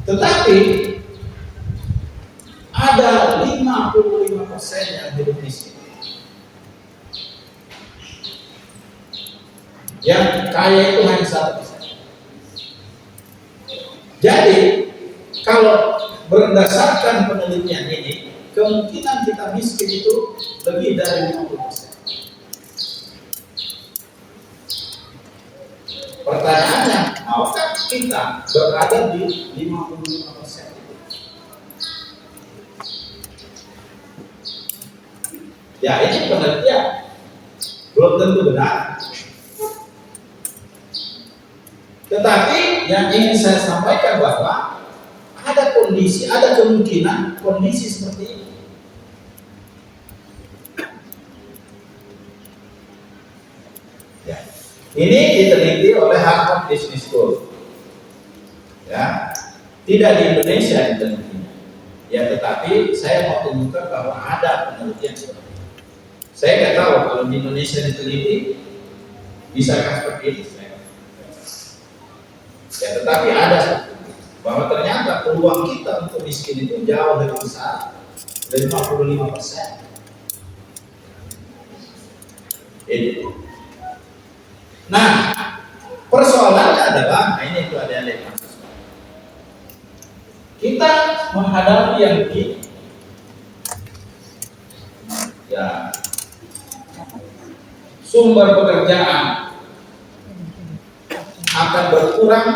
Tetapi ada 55% yang hidup miskin. Yang kaya itu hanya 1%. Jadi kalau berdasarkan penelitian ini, kemungkinan kita miskin itu lebih dari 50%. Pertanyaannya, maukah kita berada di 55% itu? Ya, ini penelitian, belum tentu benar. Tetapi yang ingin saya sampaikan bahwa ada kondisi, ada kemungkinan kondisi seperti ini. Ya. Ini diteliti oleh Harvard Business School. Ya, tidak di Indonesia ditelitinya. Ya, tetapi saya mau tunjukkan bahwa ada penelitian seperti itu. Saya nggak tahu kalau di Indonesia diteliti bisakah seperti ini. Ya, tetapi ada seperti itu. Bahwa ternyata peluang kita untuk miskin itu jauh lebih besar, dari 55%. Itu. Nah, persoalannya adalah, nah ini itu ada mahasiswa. Kita menghadapi yang begini. Ya, sumber pekerjaan akan berkurang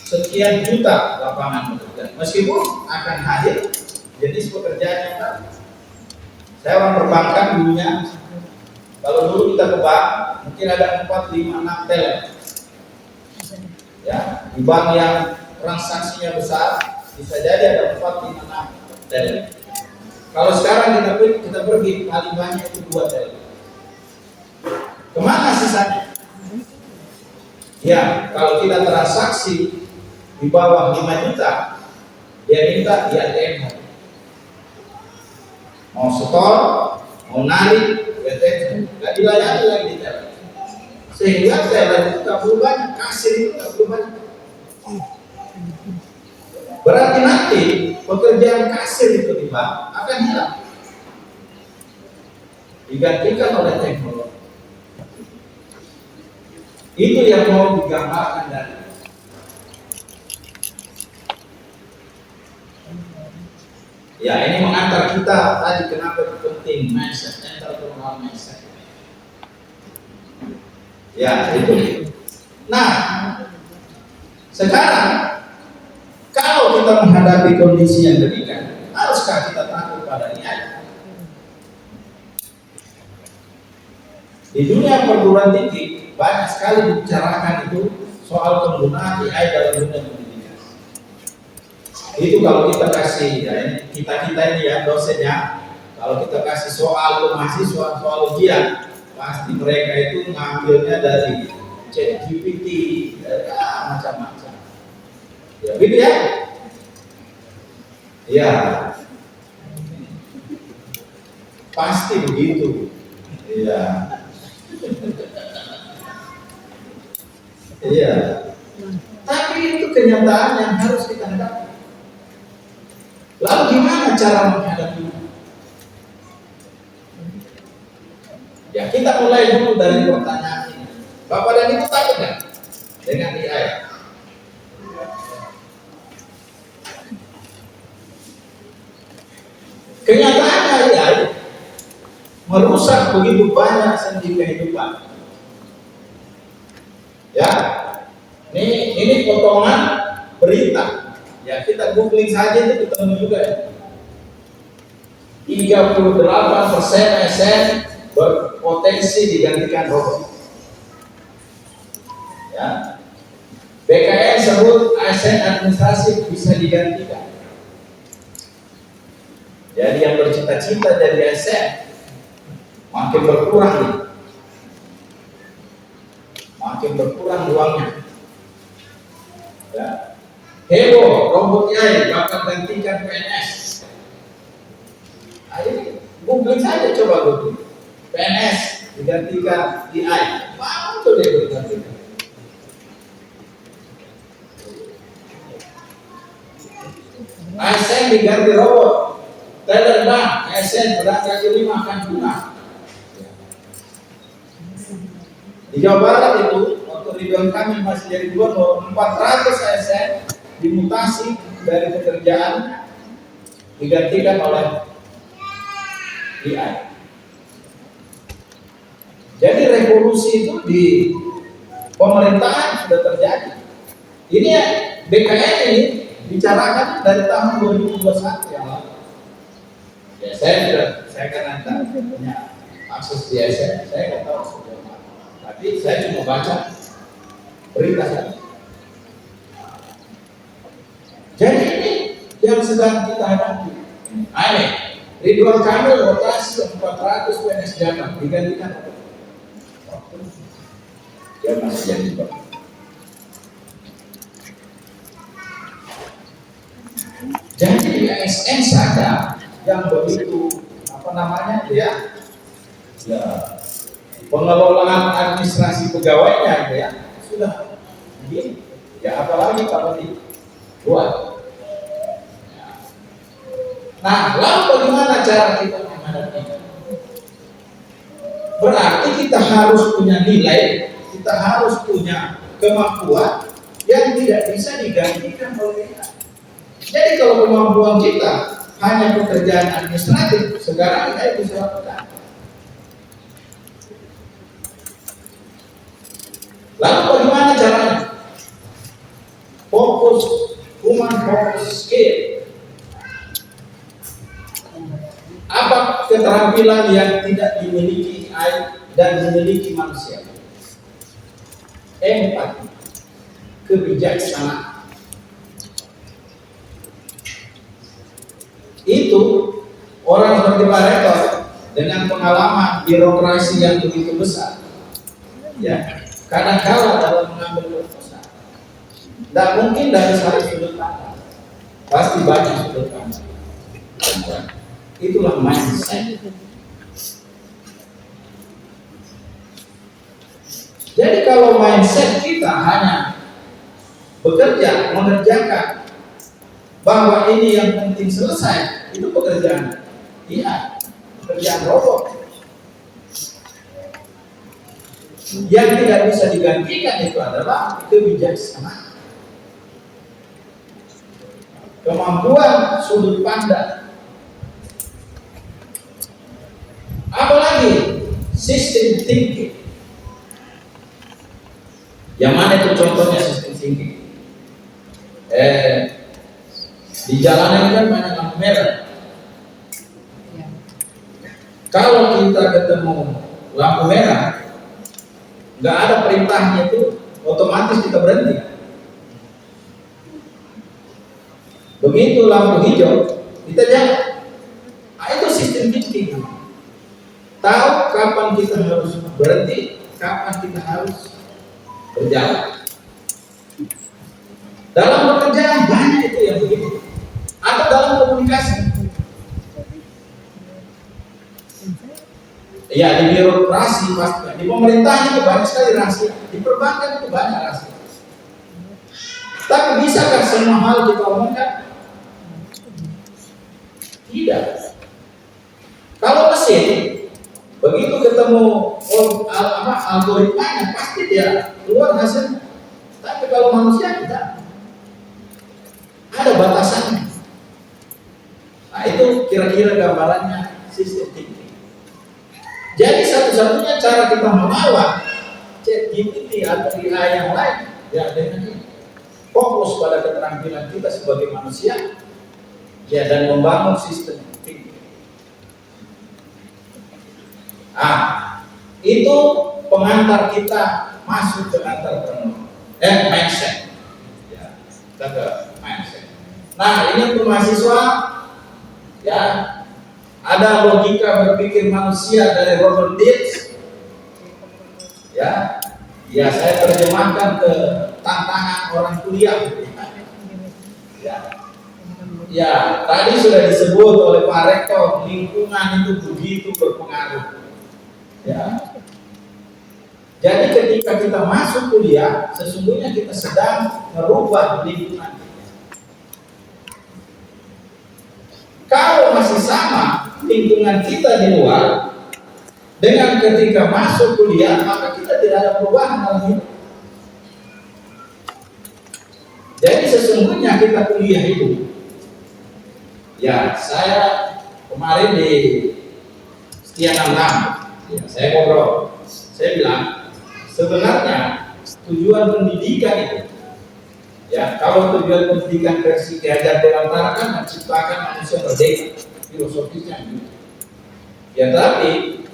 sekian juta lapangan pekerjaan, meskipun akan hadir jenis pekerjaan yang baru. Saya orang perbankan dulunya, kalau dulu kita ke bank mungkin ada 4, 5, 6 teller. Ya, di bank yang transaksinya besar bisa jadi ada 4, 5, 6 teller. Kalau sekarang kita pergi paling banyak itu 2 teller. Kemana sisanya? Ya, kalau kita transaksi di bawah 5 juta, dia minta di ATM. Mau setor, mau narik, di ATM, nggak dilayani lagi di teller. Sehingga teller itu nggak perlu banyak, kasir itu nggak perlu banyak. Berarti nanti pekerjaan kasir itu di bank akan hilang, digantikan oleh teknologi. Itu yang mau digambarkan dari. Ya, ini mengantar kita tadi kenapa itu penting mindset, entrepreneurial mindset. Ya, itu. Nah, sekarang kalau kita menghadapi kondisi yang demikian, haruskah kita takut pada AI? Di dunia perguruan tinggi banyak sekali dibicarakan itu soal penggunaan AI dalam dunia pendidikan. Itu kalau kita kasih, ya kita ini ya dosennya, kalau kita kasih soal ke mahasiswa, soal ujian, pasti mereka itu ngambilnya dari ChatGPT, macam-macam. Ya, gitu ya? Ya, pasti begitu. Iya. Iya. Tapi itu kenyataan yang harus kita hadapi. Lalu gimana cara menghadapinya? Ya, kita mulai dulu dari pertanyaan ini. Bapak dan Ibu takut nggak dengan AI? Kenyataannya AI merusak begitu banyak sendi kehidupan. Ya, ini potongan berita. Ya, kita googling saja itu ketemu juga ya. 38% ASN berpotensi digantikan robot. Ya, BKN sebut ASN administrasi bisa digantikan. Jadi yang bercita-cita jadi ASN makin berkurang nih. Makin berkurang uangnya. Ya. Heboh, robot AI dapat gantikan PNS. Ayo, googling saja, coba googling. PNS digantikan AI. Mau tuh dia digantikan. ASN diganti robot. Teller bank, ASN pedagang kaki lima akan punah. Di Jawa Barat itu, waktu Ridwan Kamil masih jadi gubernur, 400 ASN dimutasi dari pekerjaan digantikan oleh AI. Jadi revolusi itu di pemerintahan sudah terjadi. Ini ya, BKN ini bicarakan dari tahun 2021 yang lalu. Ya, saya kan nanti punya akses di ASN, saya nggak tahu sejauh mana. Tapi saya cuma baca berita saja. Jadi ini yang sedang kita hadapi. Aneh, Ridwan Kamil rotasi 400 PNS Jakarta digantikan apa? Dia masih jadi Pak. Jadi ASN saja yang begitu ya pengelolaan administrasi pegawainya ya sudah begini. Ya apalagi kalau dibuat. Nah, lalu bagaimana cara kita menghadapinya? Berarti kita harus punya nilai, kita harus punya kemampuan yang tidak bisa digantikan oleh AI. Jadi kalau kemampuan kita hanya pekerjaan administratif, sekarang AI bisa lakukan. Lalu bagaimana caranya? Fokus, human focus skill. Apa keterampilan yang tidak dimiliki AI dan dimiliki manusia? Empati, kebijaksanaan. Itu orang seperti Pak Rektor dengan pengalaman birokrasi yang begitu besar, ya kadang-kala dalam mengambil keputusan, tidak mungkin dari satu sudut pandang, pasti banyak sudut pandang. Itulah mindset. Jadi kalau mindset kita hanya bekerja, mengerjakan bahwa ini yang penting selesai, itu pekerjaan iya, pekerjaan robot. Yang tidak bisa digantikan itu adalah kebijaksanaan, kemampuan sudut pandang. Apalagi sistem thinking. Yang mana itu contohnya sistem thinking? Di jalanan kan banyak lampu merah. Kalau kita ketemu lampu merah, nggak ada perintahnya itu, otomatis kita berhenti. Begitu lampu hijau, kita jalan. Nah, itu sistem thinking. Tahu kapan kita harus berhenti, kapan kita harus berjalan. Dalam pekerjaan banyak itu yang begitu. Atau dalam komunikasi. Ya di birokrasi pasti, di pemerintahan itu banyak sekali rahasia, di perbankan itu banyak rahasia. Tapi bisakah semua hal kita omongkan? Tidak. Kalau mesin begitu ketemu algoritmanya pasti dia keluar hasilnya. Tapi kalau manusia tidak, ada batasannya. Nah itu kira-kira gambarannya sistem thinking. Jadi satu-satunya cara kita melawan ChatGPT atau AI yang lain ya dengan ini. Fokus pada keterampilan kita sebagai manusia ya dan membangun sistem thinking. Itu pengantar kita masuk ke entrepreneur. Mindset. Ya, kita ke mindset. Nah, ini untuk mahasiswa ya ada logika berpikir manusia dari Robert Dilts. Ya, saya terjemahkan ke tantangan orang kuliah. Ya, tadi sudah disebut oleh Pak Rektor, lingkungan itu begitu berpengaruh. Ya. Jadi ketika kita masuk kuliah, sesungguhnya kita sedang merubah lingkungan kita. Kalau masih sama lingkungan kita di luar dengan ketika masuk kuliah, maka kita tidak ada perubahan dalam hidup. Jadi sesungguhnya kita kuliah itu, ya saya kemarin di Setia Enam, ya, saya ngobrol, saya bilang sebenarnya tujuan pendidikan itu, ya kalau tujuan pendidikan versi Ki Hajar Dewantara kan menciptakan manusia merdeka, filosofisnya gitu. Ya tapi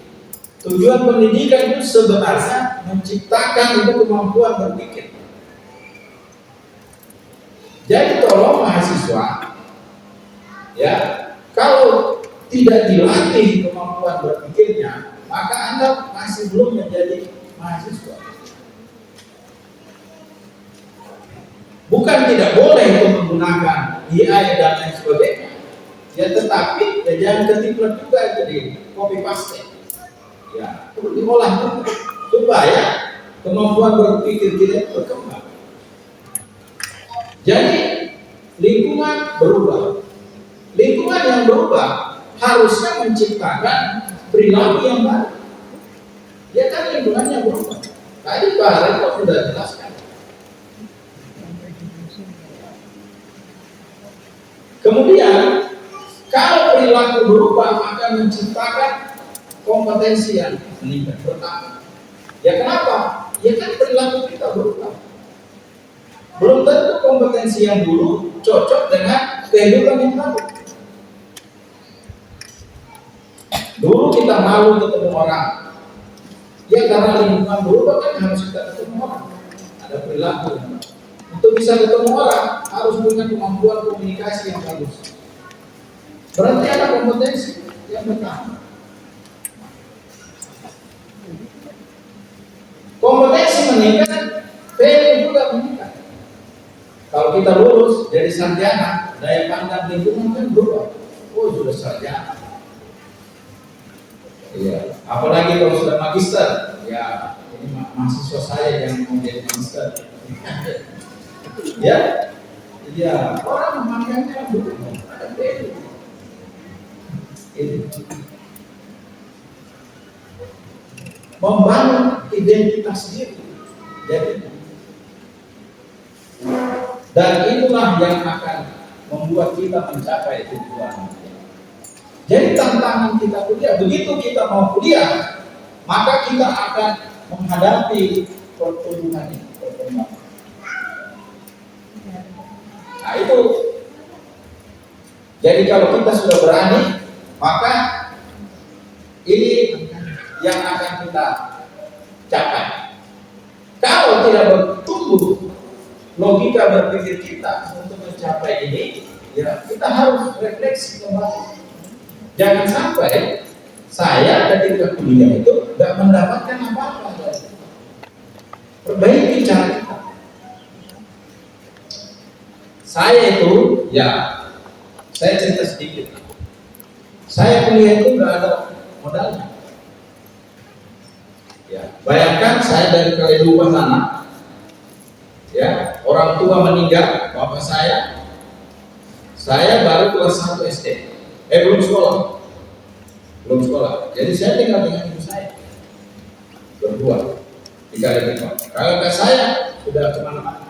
tujuan pendidikan itu sebenarnya menciptakan itu kemampuan berpikir. Jadi tolong mahasiswa, ya kalau tidak dilatih kemampuan berpikirnya, maka Anda masih belum menjadi mahasiswa. Bukan tidak boleh itu menggunakan AI dan lain sebagainya. Ya tetapi ya jangan ketiplek juga jadi copy paste. Ya perlu diolah juga supaya kemampuan berpikir kita berkembang. Jadi lingkungan berubah. Lingkungan yang berubah harusnya menciptakan perilaku yang baru. Ya kan lingkungannya berubah. Tadi Pak Rektor sudah jelaskan. Kemudian kalau perilaku berubah akan menciptakan kompetensi yang meningkat. Pertama, ya kenapa? Ya kan perilaku kita berubah. Belum tentu kompetensi yang dulu cocok dengan kehidupan yang baru. Dulu kita malu ketemu orang. Ya karena lingkungan berubah kan harus kita ketemu orang. Ada perilaku. Untuk bisa ketemu orang harus punya kemampuan komunikasi yang bagus. Berarti ada kompetensi yang pertama. Kompetensi meningkat, value juga meningkat. Kalau kita lulus dari sarjana, daya pandang lingkungan kan berubah. Oh sudah sarjana. Iya. Apalagi kalau sudah magister, ya ini mahasiswa saya yang mau jadi magister. Ya, iya. Orang memandangnya berubah. Ada value. Ini. Membangun identitas diri. Jadi, dan itulah yang akan membuat kita mencapai tujuan. Jadi tantangan kita kuliah, begitu kita mau kuliah, maka kita akan menghadapi pertumbuhan ini, perkembangan. Nah itu. Jadi kalau kita sudah berani, maka ini yang akan kita capai. Kalau tidak bertumbuh logika berpikir kita untuk mencapai ini, ya kita harus refleksi kembali. Jangan sampai saya ketika kuliah itu nggak mendapatkan apa-apa. Perbaiki cara kita. Saya itu, ya saya cerita sedikit. Saya kuliah itu nggak ada modalnya. Ya, bayangkan saya dari Kalilupa sana, ya orang tua meninggal, bapak saya baru kelas 1 SD, belum sekolah. Jadi saya tinggal dengan ibu saya berdua di Kalilupa. Kakak saya sudah kemana-mana,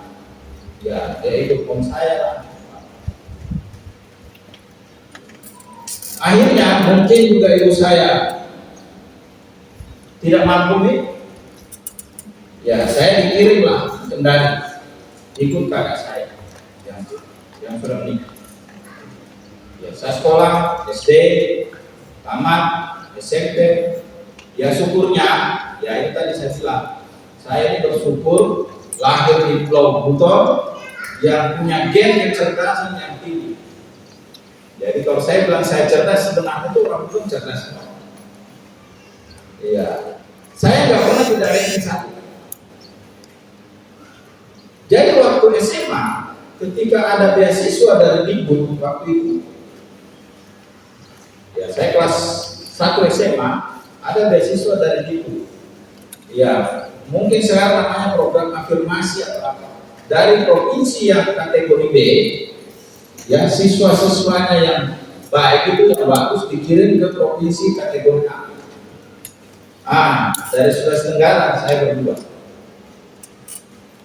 ya dia ikut om saya. Akhirnya mungkin juga ibu saya tidak mampu nih, ya saya dikirimlah Kendari ikut kakak saya yang sudah menikah. Ya saya sekolah SD, tamat, SMP. Ya syukurnya, ya itu tadi saya bilang, saya ini bersyukur lahir di Pulau Buton yang punya gen kecerdasan yang tinggi. Jadi kalau saya bilang saya cerdas, sebenarnya itu orang belum cerdas. Iya, saya nggak pernah tidak ranking 1. Jadi waktu SMA, ketika ada beasiswa dari Dikbud waktu itu, ya saya kelas 1 SMA, ada beasiswa dari Dikbud. Ya, mungkin sekarang namanya program afirmasi atau apa. Dari provinsi yang kategori B, ya siswa-siswanya yang baik itu yang bagus dikirim ke provinsi kategori A. Dari Sulawesi Tenggara saya berdua.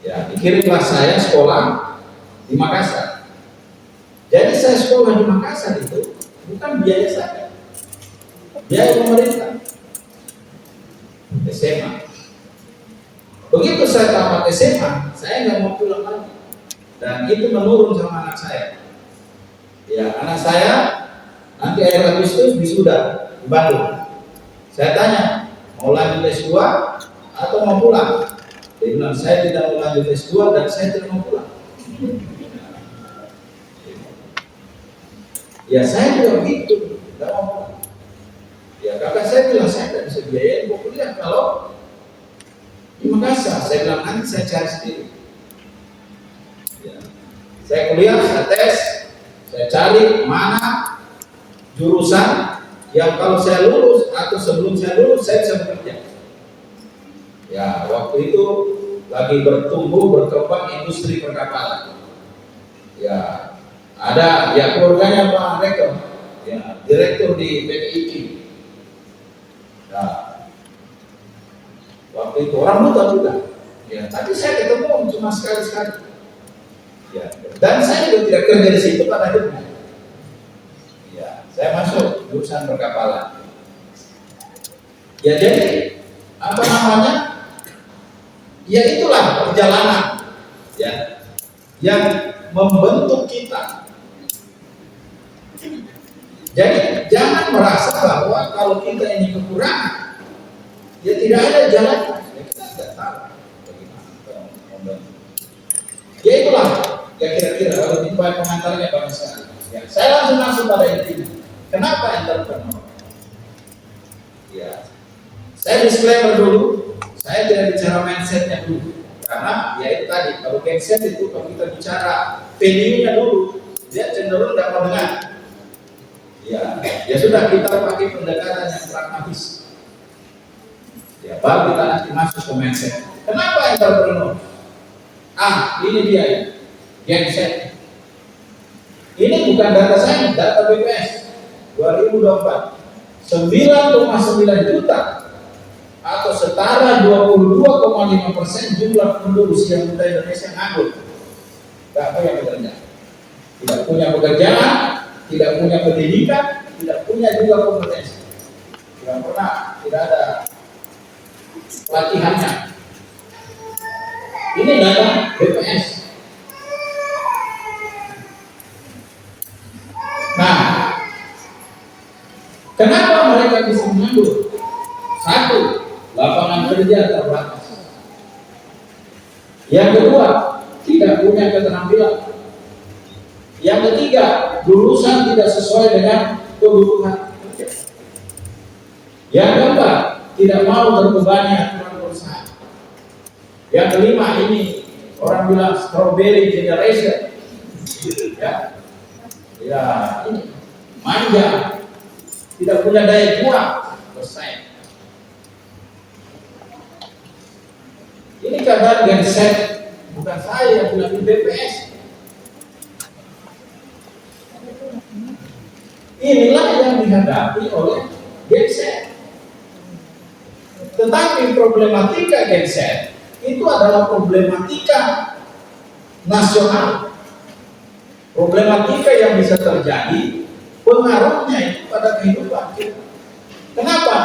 Ya, dikirimlah saya sekolah di Makassar. Jadi saya sekolah di Makassar itu bukan biaya saya, biaya pemerintah. SMA. Begitu saya tamat SMA, saya nggak mau pulang lagi. Dan itu menurun sama anak saya. Ya, anak saya nanti akhir Agustus wisuda di Bandung. Saya tanya, mau lanjut S2 atau mau pulang? Dia bilang, saya tidak mau lanjut S2 dan saya tidak mau pulang. Ya saya juga begitu, tidak mau pulang. Ya kakak saya bilang, saya tidak bisa biayain mau kuliah kalau di Makassar. Saya bilang, nanti saya cari sendiri. Ya. Saya kuliah, saya tes, Saya cari mana jurusan yang kalau saya lulus atau sebelum saya lulus saya bisa bekerja. Ya, waktu itu lagi bertumbuh berkembang industri perkapalan. Ya, ada ya keluarganya Pak Rektor, ya direktur di PT IKI. Ya, waktu itu orang muda juga. Ya, tapi saya ketemu cuma sekali-sekali. Ya, dan saya juga tidak kerja di situ pada akhirnya. Ya, saya masuk jurusan perkapalan. Ya, jadi apa namanya? Ya itulah perjalanan ya yang membentuk kita. Jadi jangan merasa bahwa kalau kita ini kekurangan, ya tidak ada jalan. Ya, kita tidak tahu bagaimana membentuk. Ya itulah ya kira-kira kalau dibuat pengantarnya bangsa. Ya, saya langsung masuk pada intinya. Kenapa entrepreneur? Ya, saya disclaimer dulu. Saya tidak bicara mindsetnya dulu, karena ya itu tadi kalau mindset itu kalau kita bicara value-nya dulu, dia cenderung tidak mau dengar. Ya sudah kita pakai pendekatan yang pragmatis. Ya baru kita nanti masuk ke mindset. Kenapa entrepreneur? Ini dia ya, mindset. Ini bukan data saya, data BPS 2024, 9,9 juta atau setara 22,5% jumlah penduduk usia muda Indonesia nganggur, nggak punya pekerjaan, tidak punya pekerjaan, tidak punya pendidikan, tidak punya juga kompetensi, tidak ada pelatihannya. Ini data BPS. Nah, kenapa mereka bisa menganggur? Satu, lapangan kerja terbatas. Yang kedua, tidak punya keterampilan. Yang ketiga, lulusan tidak sesuai dengan kebutuhan kerja. Yang keempat, tidak mau terbebani aturan perusahaan. Yang kelima, ini orang bilang strawberry generation. Ya, ini manja, tidak punya daya juang bersaing. Ini kadang genset, bukan saya yang bilang di BPS. Inilah yang dihadapi oleh genset. Tetapi problematika genset itu adalah problematika nasional. Problematika yang bisa terjadi, pengaruhnya itu pada kehidupan kita. Kenapa?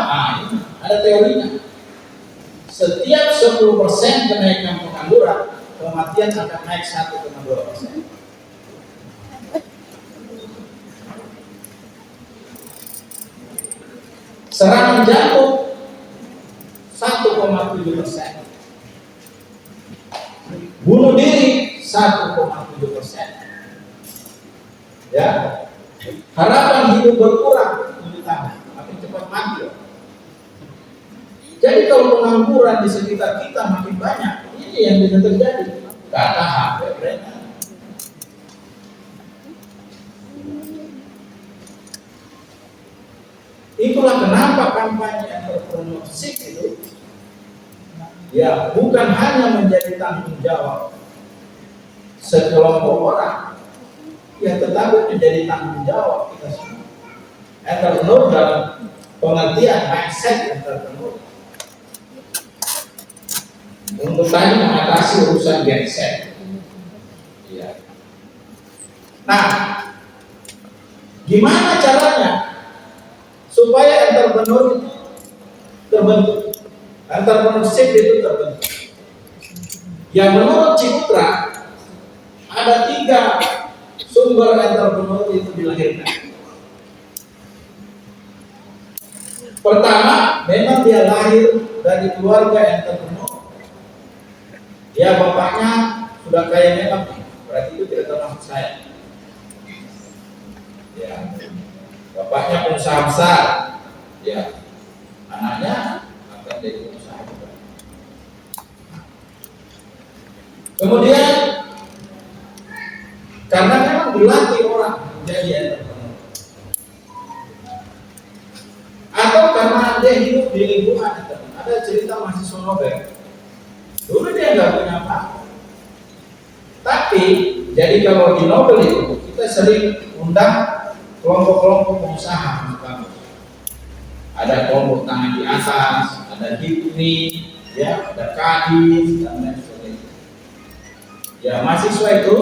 Ini ada teorinya. Setiap 10% kenaikan pengangguran, kematian akan naik 1,2%. Serangan jantung 1,7%. Bunuh diri 1,7%. Ya, harapan hidup berkurang 7 tahun, makin cepat mati. Jadi kalau pengangguran di sekitar kita makin banyak, ini yang bisa terjadi. Kata HP Brennan. Itulah kenapa kampanye entrepreneurship itu ya bukan hanya menjadi tanggung jawab sekelompok orang, ya tetapi menjadi tanggung jawab kita semua. Entrepreneur dalam pengertian mindset entrepreneur untuk tadi mengatasi urusan genset. Ya. Nah, gimana caranya supaya entrepreneur itu terbentuk, entrepreneurship itu terbentuk? Yang menurut Ciputra ada 3 sumber entrepreneur itu dilahirkan. Pertama, memang dia lahir dari keluarga entrepreneur. Ya bapaknya sudah kaya memang, berarti itu tidak termasuk saya. Ya, bapaknya pengusaha besar, ya anaknya akan jadi pengusaha juga. Kemudian karena memang dilatih orang di lingkungan itu. Ada cerita mahasiswa Nobel. Dulu dia nggak punya apa. Tapi jadi kalau di Nobel itu kita sering undang kelompok-kelompok pengusaha masuk kampus. Ada kelompok tangan di atas, ada HIPMI, ya, ada Kadin dan lain sebagainya. Ya, mahasiswa itu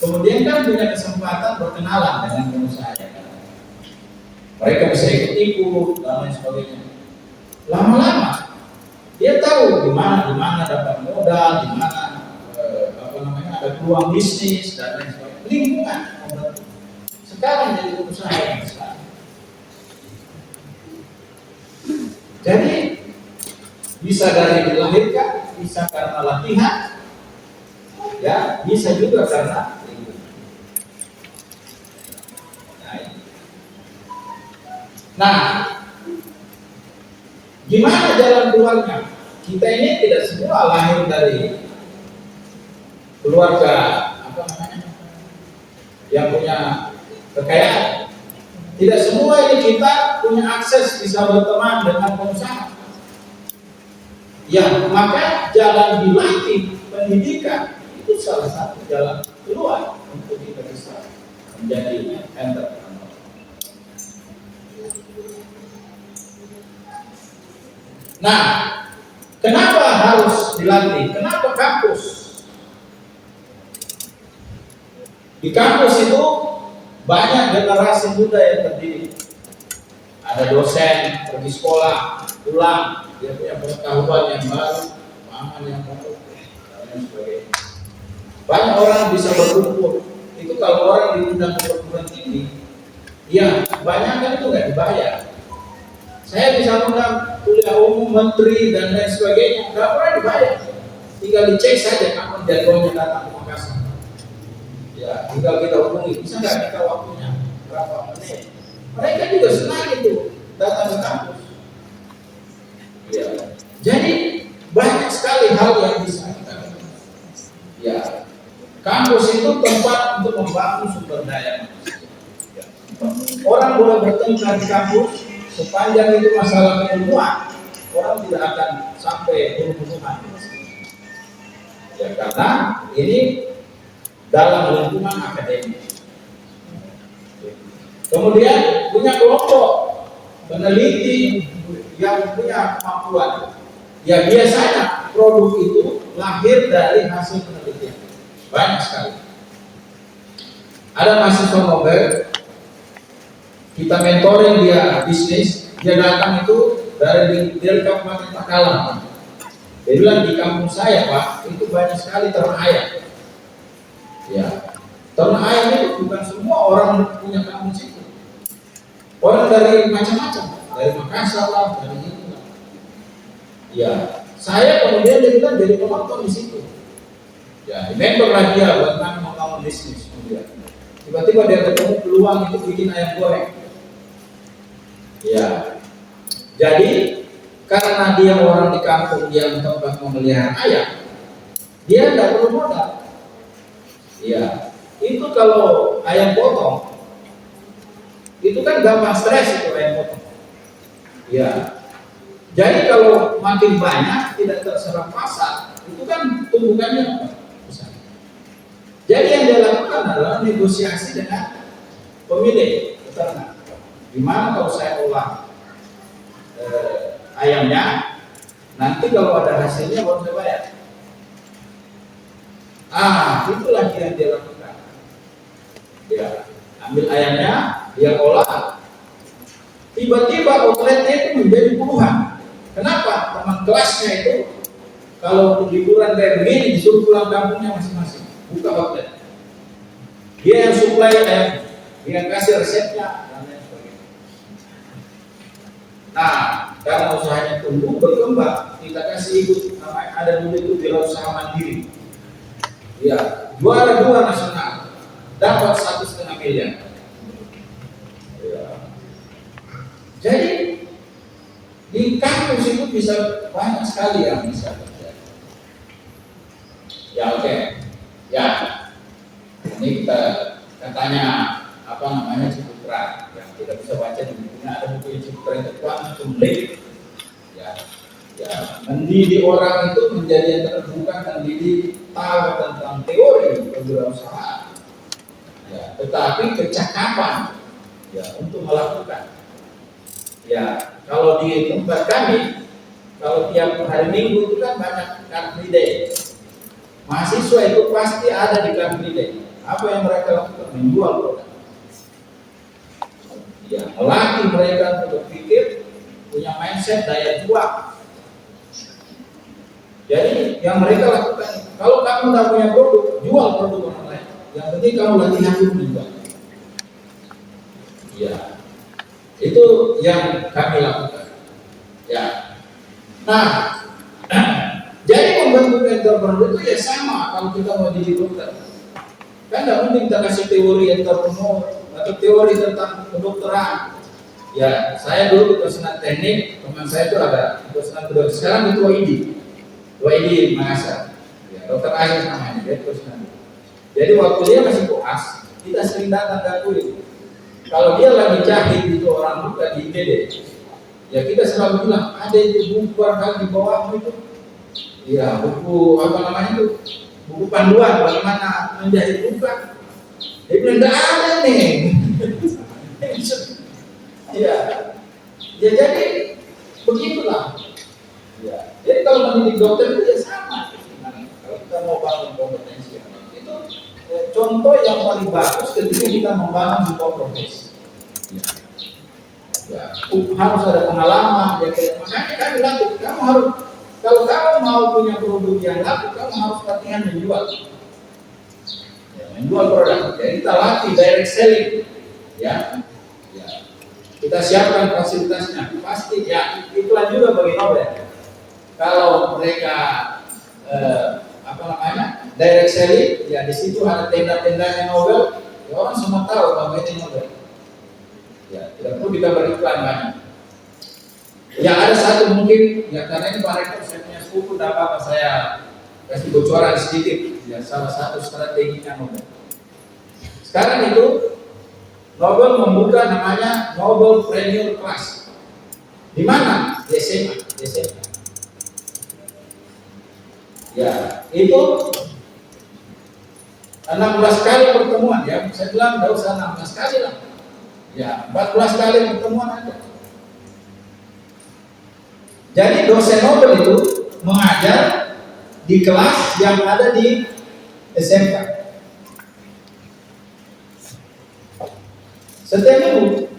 kemudian kan punya kesempatan berkenalan dengan pengusaha. Mereka bisa ikut-ikut dan lain sebagainya. Lama-lama dia tahu di mana dapat modal, di mana ada peluang bisnis dan lain sebagainya. Lingkungan sekarang jadi pengusaha yang besar. Jadi bisa dari dilahirkan, bisa karena latihan, ya bisa juga karena lingkungan. Nah, gimana jalan keluarnya? Kita ini tidak semua lahir dari keluarga yang punya kekayaan. Tidak semua ini kita punya akses bisa berteman dengan pengusaha. Ya, maka jalan dilatih pendidikan itu salah satu jalan keluar untuk kita bisa menjadi entrepreneur. Nah, kenapa harus dilatih? Kenapa kampus? Di kampus itu banyak generasi muda yang terdidik. Ada dosen pergi sekolah, pulang, dia punya pengetahuan yang baru, pemahaman yang baru, dan lain sebagainya. Banyak orang bisa berkumpul. Itu kalau orang diundang ke perguruan tinggi, ya banyak kan itu nggak dibayar. Saya bisa undang kuliah umum, menteri dan lain sebagainya, nggak pernah dibayar. Tinggal dicek saja kapan jadwalnya datang ke Makassar. Ya, tinggal kita hubungi, bisa nggak kita waktunya berapa menit? Mereka juga senang itu datang ke kampus. Ya, jadi banyak sekali hal yang bisa kita lakukan. Ya, kampus itu tempat untuk membangun sumber daya manusia. Ya. Orang boleh bertengkar di kampus sepanjang itu masalah keilmuan, orang tidak akan sampai bunuh-bunuhan. Ya, karena ini dalam lingkungan akademik. Kemudian punya kelompok peneliti yang punya kemampuan. Ya biasanya produk itu lahir dari hasil penelitian. Banyak sekali. Ada mahasiswa Nobel, kita mentoring dia bisnis, dia datang itu dari Kabupaten Takalar. Dia bilang di kampung saya Pak, itu banyak sekali ternak ayam. Ya, ternak ayam itu bukan semua orang punya kampung situ. Orang dari macam-macam, dari Makassar lah, dari itu lah. Ya, saya kemudian dia bilang jadi penonton di situ. Ya, member lah dia buat membangun bisnis kemudian. Tiba-tiba dia ketemu peluang itu bikin ayam goreng. Ya, jadi karena dia orang di kampung yang tempat memelihara ayam, dia tidak perlu modal. Ya, itu kalau ayam potong, itu kan gampang stres itu ayam potong. Ya, jadi kalau makin banyak tidak terserap pasar, itu kan tumbukannya besar. Jadi yang dia lakukan adalah negosiasi dengan pemilik peternak. Gimana kalau saya olah ayamnya, nanti kalau ada hasilnya baru saya bayar. Itulah yang dia lakukan. Dia ambil ayamnya, dia olah. Tiba-tiba outletnya itu menjadi puluhan. Kenapa? Teman kelasnya itu kalau liburan kayak begini disuruh pulang kampungnya masing-masing, buka outlet. Dia yang suplai ayam, dia kasih resepnya dan lain sebagainya. Nah, karena usahanya tumbuh berkembang, kita kasih ikut ada dulu itu Wirausaha Mandiri. Ya, juara 2 nasional, dapat 1,5 miliar. Ya. Jadi di kampus itu bisa banyak sekali yang bisa terjadi. Ya oke. Ya, ini kita katanya apa namanya Ciputra yang kita bisa baca di bukunya, ada buku Ciputra yang terkuat Cumlik. Ya, mendidik orang itu menjadi yang terbuka, mendidik tahu tentang teori kewirausahaan. Ya, tetapi kecakapan ya untuk melakukan. Ya, kalau di tempat kami, kalau tiap hari Minggu itu kan banyak car free day. Mahasiswa itu pasti ada di car free day. Apa yang mereka lakukan? Menjual produk. Ya, melatih mereka untuk berpikir, punya mindset daya juang. Jadi yang mereka lakukan, kalau kamu tidak punya produk, jual produk orang lain. Yang penting kamu latihan dulu menjual. Ya, itu yang kami lakukan. Ya, nah, jadi membentuk entrepreneur itu ya sama kalau kita mau jadi dokter. Kan tidak mungkin kita kasih teori entrepreneur atau teori tentang kedokteran. Ya, saya dulu kepesanan teknik, teman saya itu ada kepesanan kedokteran. Sekarang ketua ID Makassar. Ya, Dokter Aziz namanya, dia kepesanan. Jadi waktu dia masih koas, kita sering datang ke kulit. Kalau dia lagi jahit itu orang buka di IGD, ya kita selalu bilang ada itu buku barangkali di bawah itu. Ya, buku apa namanya itu? Buku panduan bagaimana menjahit buka. Dia bilang tidak ada nih. Ya, ya jadi begitulah. Ya, jadi kalau mendidik dokter itu ya sama. Kalau kita mau bangun kompetensi itu contoh yang paling bagus ketika kita membangun sebuah profesi. Ya, harus ada pengalaman. Ya, makanya kan bilang kamu harus, kalau kamu mau punya produk yang laku, kamu harus latihan menjual. Ya, menjual produk. Jadi kita latih direct selling. Ya, kita siapkan fasilitasnya. Pasti ya iklan juga bagi Nobel. Kalau mereka direct selling, ya di situ ada tenda-tendanya Nobel, ya orang semua tahu bahwa ini Nobel. Ya, tidak perlu kita beriklan banyak. Ya ada satu mungkin, ya karena ini Pak Rektor saya punya sepupu, tidak apa-apa saya kasih bocoran sedikit. Ya salah satu strateginya Nobel. Sekarang itu Nobel membuka namanya Nobel Premier Class. Di mana? Di SMA. Ya, itu 16 kali pertemuan ya. Saya bilang enggak usah 16 kali lah. Ya, 14 kali pertemuan aja. Jadi dosen Nobel itu mengajar di kelas yang ada di SMK. Setiap minggu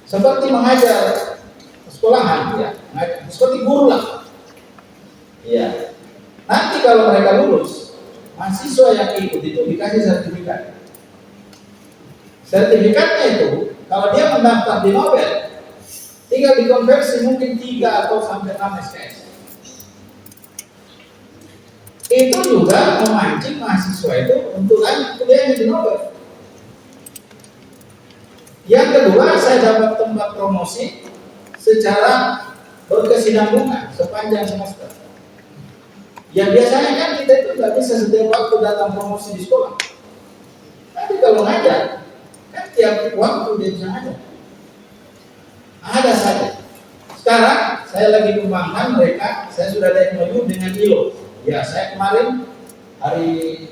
seperti mengajar sekolahan ya, seperti guru lah. Ya. Nanti kalau mereka lulus, mahasiswa yang ikut itu dikasih sertifikat. Sertifikatnya itu, kalau dia mendaftar di Nobel, tinggal dikonversi mungkin 3 atau sampai 6 SKS. Itu juga memancing mahasiswa itu untuk lanjut kuliahnya di Nobel. Yang kedua, saya dapat tempat promosi secara berkesinambungan sepanjang semester. Yang biasanya kan kita itu nggak bisa setiap waktu datang promosi di sekolah. Tapi kalau ngajar, kan tiap waktu dia bisa ngajar. Ada saja. Sekarang saya lagi kembangkan mereka, saya sudah ada MOU dengan ILO. Ya, saya kemarin hari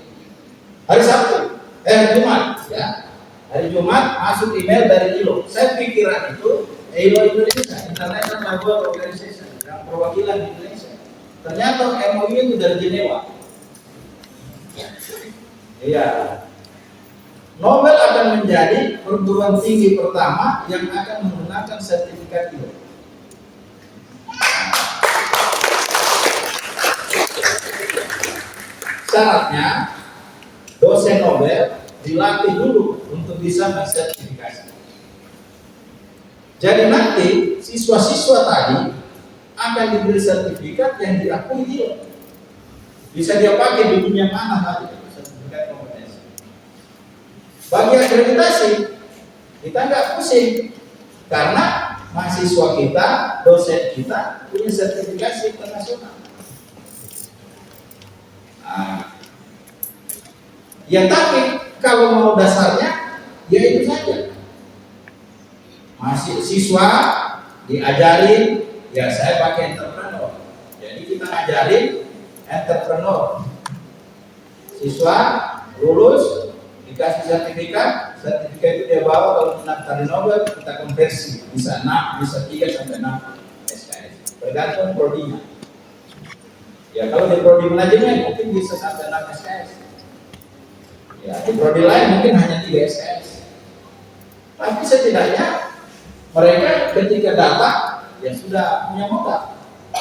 Sabtu, Jumat, ya. Hari Jumat masuk email dari ILO. Saya pikiran itu ILO Indonesia, International Labour Organization, yang perwakilan di Indonesia. Ternyata MOU itu dari Jenewa. Iya. Nobel akan menjadi perguruan tinggi pertama yang akan menggunakan sertifikat itu. Syaratnya dosen Nobel dilatih dulu untuk bisa mensertifikasi. Jadi nanti siswa-siswa tadi akan diberi sertifikat yang diakui dia. Bisa dia pakai di dunia mana tadi sertifikat kompetensi. Bagi akreditasi kita nggak pusing karena mahasiswa kita, dosen kita punya sertifikasi internasional. Ya tapi kalau mau dasarnya ya itu saja. Mahasiswa diajarin, ya saya pakai entrepreneur. kita ngajarin entrepreneur. Siswa lulus dikasih sertifikat itu dia bawa kalau mendaftar di Nobel, kita konversi bisa 6, bisa 3 sampai 6 SKS, tergantung prodinya. Ya kalau di prodi manajemen mungkin bisa sampai 6 SKS. Ya di prodi lain mungkin hanya 3 SKS. Tapi setidaknya mereka ketika datang ya sudah punya modal.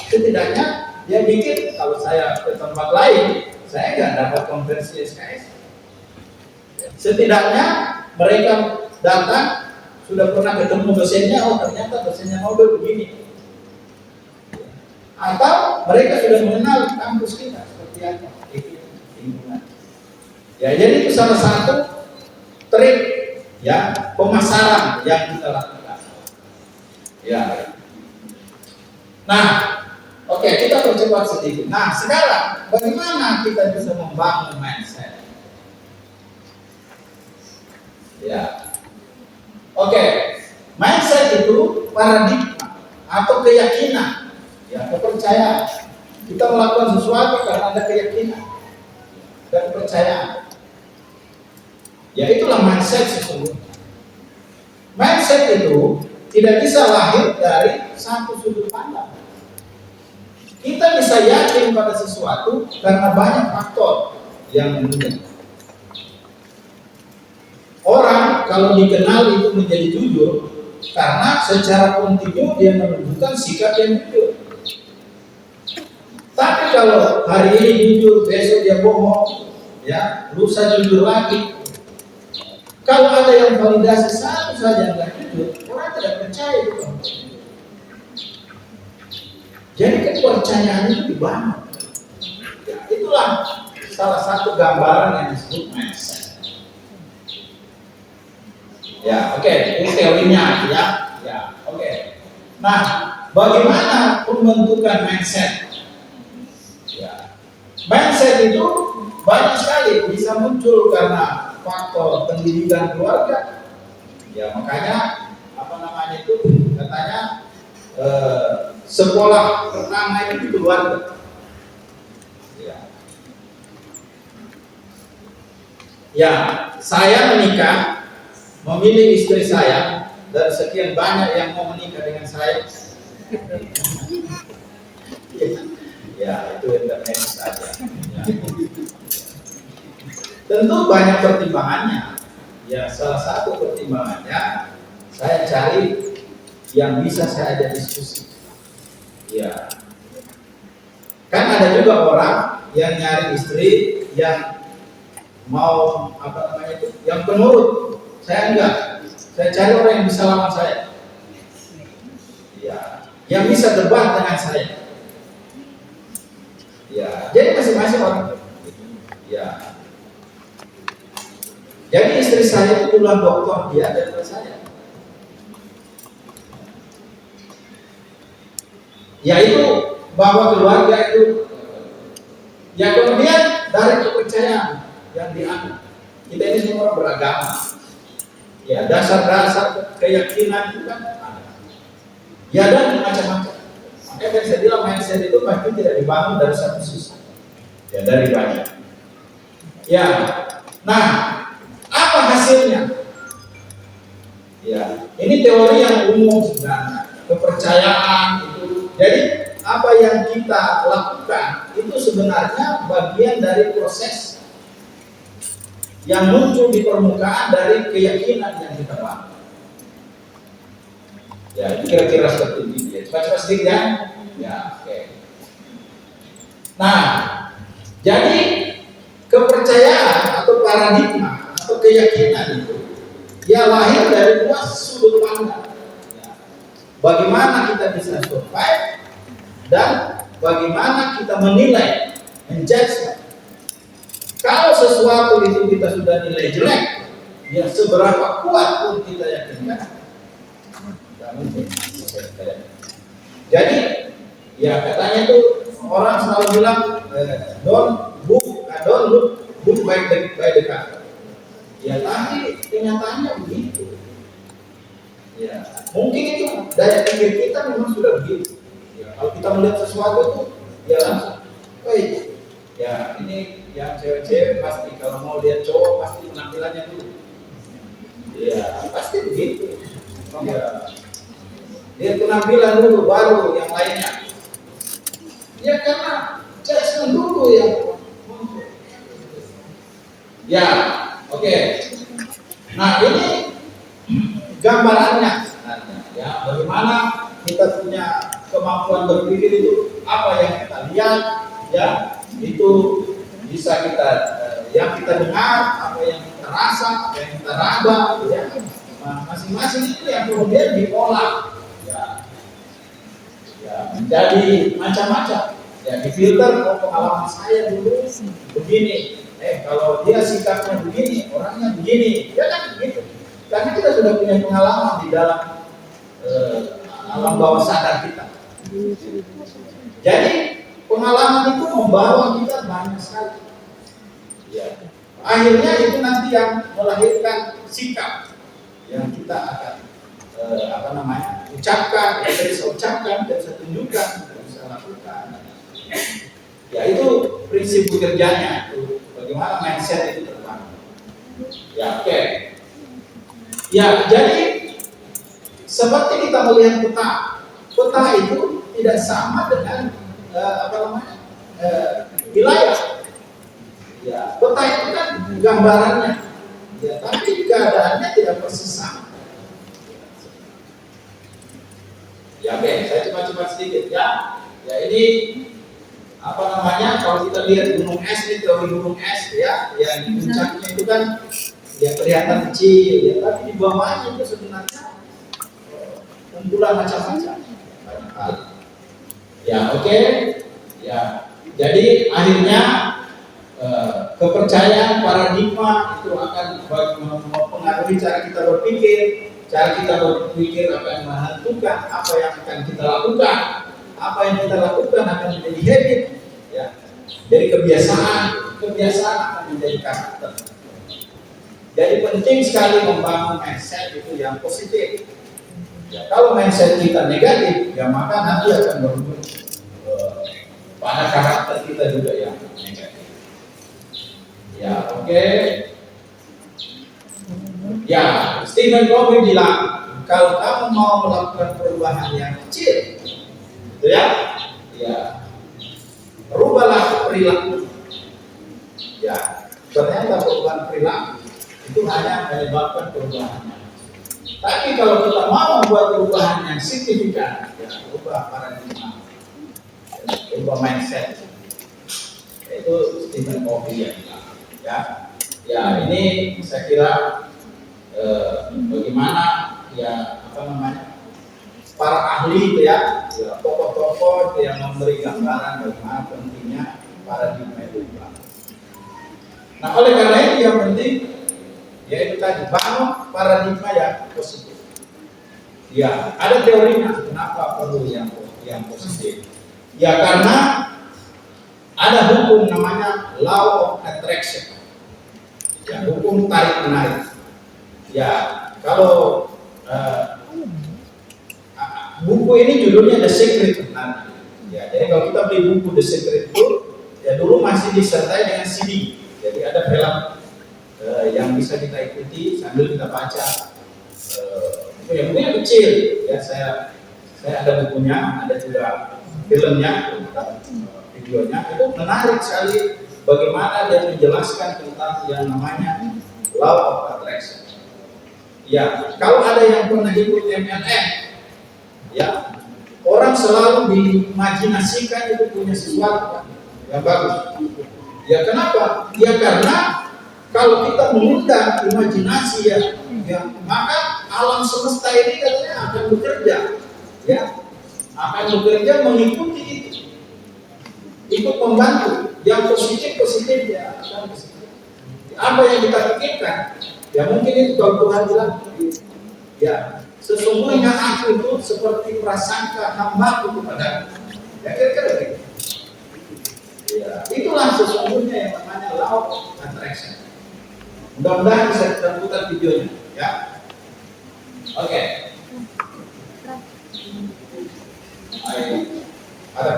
Setidaknya dia bikin, kalau saya ke tempat lain saya nggak dapat konversi SKS. Setidaknya mereka datang sudah pernah ketemu dosennya, oh ternyata dosennya Nobel begini. Atau mereka sudah mengenal kampus kita seperti apa, lingkungan. Ya jadi itu salah satu trik ya pemasaran yang kita lakukan. Ya. Nah, oke, kita percepat sedikit. Nah, sekarang bagaimana kita bisa membangun mindset? Ya. Oke, mindset itu paradigma atau keyakinan, ya kepercayaan. Kita melakukan sesuatu karena ada keyakinan dan kepercayaan. Ya itulah mindset sesungguhnya. Mindset itu tidak bisa lahir dari satu sudut pandang. Kita bisa yakin pada sesuatu karena banyak faktor yang menunjukkan. Orang kalau dikenal itu menjadi jujur karena secara kontinu dia menunjukkan sikap yang jujur. Tapi kalau hari ini jujur, besok dia bohong, ya, lusa jujur lagi. Kalau ada yang validasi satu saja nggak jujur, orang tidak percaya itu. Jadi kepercayaan itu dibangun. Ya, itulah salah satu gambaran yang disebut mindset. Ya, oke, ini teorinya ya. Ya, oke. Nah, bagaimana pembentukan mindset? Ya. Mindset itu banyak sekali bisa muncul karena faktor pendidikan keluarga. Ya, makanya apa namanya itu katanya sekolah pertama itu keluarga. Ya. Ya, saya menikah, memilih istri saya, dan sekian banyak yang mau menikah dengan saya. Ya, itu internet saja. Ya. Tentu banyak pertimbangannya. Ya, salah satu pertimbangannya saya cari yang bisa saya ajak diskusi. Ya, kan ada juga orang yang nyari istri yang mau apa namanya itu, yang penurut. Saya enggak. Saya cari orang yang bisa lawan saya. Ya, yang bisa debat dengan saya. Ya, jadi masing-masing orang. Ya. Jadi istri saya itu duluan doktor dia daripada saya. Yaitu bahwa keluarga itu, ya kemudian dari kepercayaan yang dianut. Kita ini semua beragama. Ya, dasar-dasar keyakinan itu kan ada. Ya, dan macam-macam. Makanya saya bilang mindset itu pasti tidak dibangun dari satu sisi. Ya, dari banyak. Ya, nah, apa hasilnya? Ya, ini teori yang umum sebenarnya. Kepercayaan itu. Jadi, apa yang kita lakukan itu sebenarnya bagian dari proses yang muncul di permukaan dari keyakinan yang kita bangun. Ya, itu kira-kira seperti ini. Ya, cepat-cepat sedikit ya. Ya, oke. Nah, jadi kepercayaan atau paradigma atau keyakinan itu ya lahir dari dua sudut pandang. Ya. Bagaimana kita bisa survive dan bagaimana kita menilai, menjudge. Kalau sesuatu itu kita sudah nilai jelek, ya seberapa kuat pun kita yakinkan, tidak mungkin. Jadi, ya katanya tuh orang selalu bilang, don't look by the cover. Ya tapi kenyataannya begitu. Ya, mungkin itu daya pikir kita memang sudah begitu. Ya, kalau kita melihat sesuatu itu dia langsung, woi, ya ini yang cewek-cewek pasti kalau mau lihat cowok pasti penampilannya dulu. Ya pasti begitu. Ya, lihat penampilan dulu baru yang lainnya. Ya karena judgement dulu yang muncul. Ya, oke. Nah ini gambarannya sebenarnya. Ya, bagaimana kita punya kemampuan berpikir itu, apa yang kita lihat, ya itu bisa kita yang kita dengar, apa yang kita rasa, apa yang kita raba, ya masing-masing itu yang kemudian diolah, ya menjadi macam-macam. Ya difilter, oh pengalaman saya dulu begini, kalau dia sikapnya begini, orangnya begini, ya kan begitu. Karena kita sudah punya pengalaman di dalam alam bawah sadar kita. Jadi pengalaman itu membawa kita banyak sekali. Ya. Akhirnya itu nanti yang melahirkan sikap yang kita akan ucapkan, yang bisa ucapkan, dan bisa tunjukkan, dan bisa lakukan. Ya itu prinsip bekerjanya, itu bagaimana mindset itu terbangun. Ya oke. Ya jadi seperti kita melihat peta itu tidak sama dengan wilayah. Ya peta itu kan gambarannya, ya tapi keadaannya tidak persis sama. Ya oke, saya coba sedikit ya. Ya ini kalau kita lihat gunung es, ini teori gunung es ya, yang di puncaknya itu kan ya kelihatan kecil ya, tapi di bawahnya itu sebenarnya kumpulan macam-macam banyak hal. Ya oke. Ya jadi akhirnya kepercayaan paradigma itu akan mempengaruhi cara kita berpikir. Cara kita berpikir akan menentukan apa yang akan kita lakukan. Apa yang kita lakukan akan menjadi habit, ya. Jadi kebiasaan akan menjadi karakter. Jadi penting sekali membangun mindset itu yang positif. Ya, kalau mindset kita negatif, ya maka nanti akan berujung pada karakter kita juga yang negatif. Ya oke. Ya Stephen Covey bilang, kalau kamu mau melakukan perubahan yang kecil, gitu ya, rubahlah perilaku. Ya, ternyata perubahan perilaku itu hanya menyebabkan perubahan. Tapi kalau kita mau membuat perubahan yang signifikan, ya rubah paradigma, rubah mindset. Itu Stephen Covey yang bilang. Ya ini saya kira bagaimana para ahli itu ya tokoh-tokoh yang memberi gambaran bagaimana pentingnya paradigma itu. Nah oleh karena itu yang penting yaitu tadi bangun paradigma yang positif. Ya ada teorinya kenapa perlu yang positif. Ya karena ada hukum namanya law of attraction. Ya hukum tarik menarik. Ya kalau buku ini judulnya The Secret. Ya, jadi kalau kita beli buku The Secret itu, ya dulu masih disertai dengan CD. Jadi ada film yang bisa kita ikuti sambil kita baca. Bukunya kecil. Ya saya ada bukunya, ada juga filmnya, videonya. Itu menarik sekali bagaimana dia menjelaskan tentang yang namanya law of attraction. Ya, kalau ada yang pernah ikut MLM, ya orang selalu diimajinasikan itu punya sesuatu yang bagus. Ya kenapa? Ya karena kalau kita mengundang imajinasi ya maka alam semesta ini katanya akan bekerja, ya akan bekerja mengikuti itu, ikut membantu. Yang positif ya akan positif. Apa yang kita pikirkan, ya mungkin itu kalau Tuhan bilang, ya sesungguhnya aku itu seperti prasangka hambaku kepada. Ya kira-kira begitu. Ya, itulah sesungguhnya yang namanya law of attraction. Mudah-mudahan bisa kita putar videonya, ya. Oke. Ada.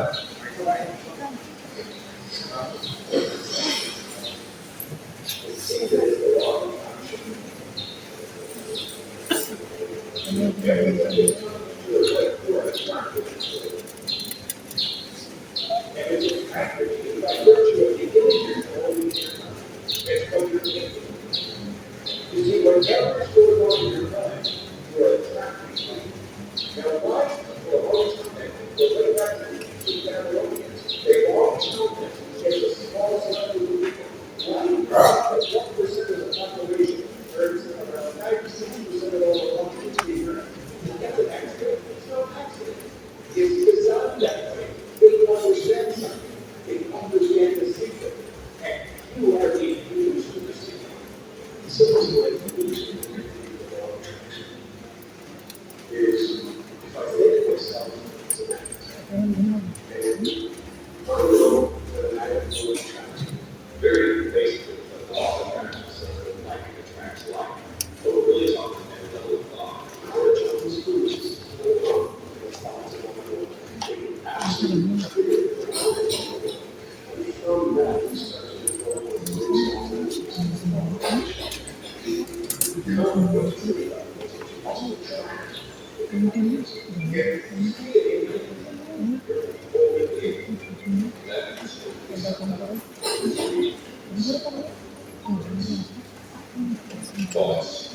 Pause.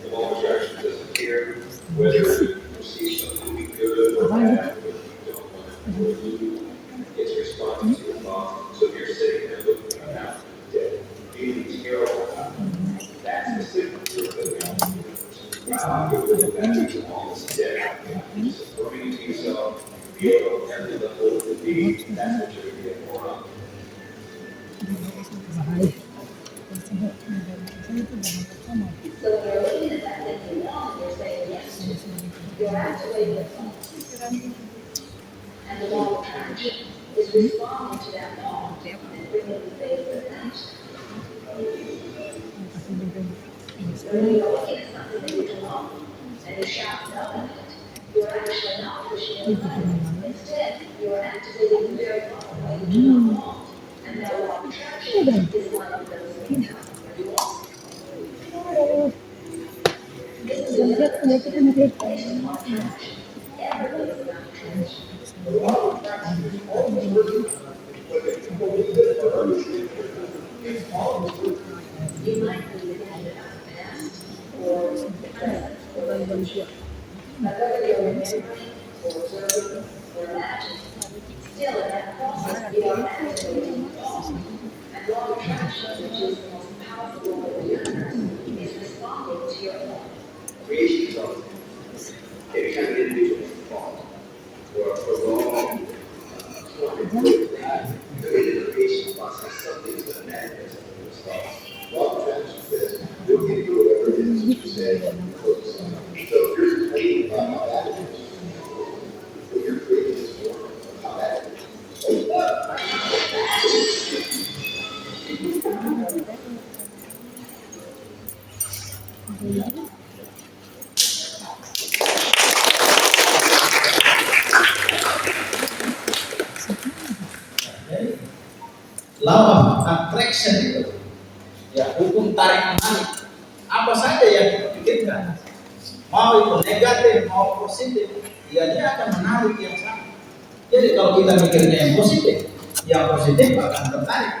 The law of attraction doesn't care whether you see something be good or bad, whether you don't want it or you. It's responding to your thoughts. So if you're sitting there looking at out dead, feeling terrible about it, that's the signal you're living out. Wow, you're living back to all this dead. Just affirming to yourself, feel every level of the being, that's what you're going to get more of. So when you're looking at that thing you want, you're saying yes to it. You're activating the thoughts. And the law of attraction is responding to that thought and bringing the things that match. When you're looking at something that you want and you shout no at it, you're actually not pushing it away. Instead, you're activating the very thought that you do not want. And that law of attraction is one of those things that you want. This is based on attraction. Everything is about attraction. The law of attraction is always working. You might be dependent on the past or the present or the future. But whether you're remembering or observing or imagining, still in that process you are activating the thought. And law of attraction, which is the most powerful law of the universe, is responding to your thought. Creation is always every time an individual is involved or prolonged the way the creation process, something is going to manifest in those thoughts. Law of attraction says, you'll get through whatever it is that you say and focus on. So if you're complaining about how bad it is, what you're creating is more of how bad it is. Law of attraction itu, ya hukum tarik menarik. Apa saja yang kita pikirkan, mau itu negatif mau positif, ya dia akan menarik yang sama. Jadi kalau kita mikirnya yang positif akan tertarik.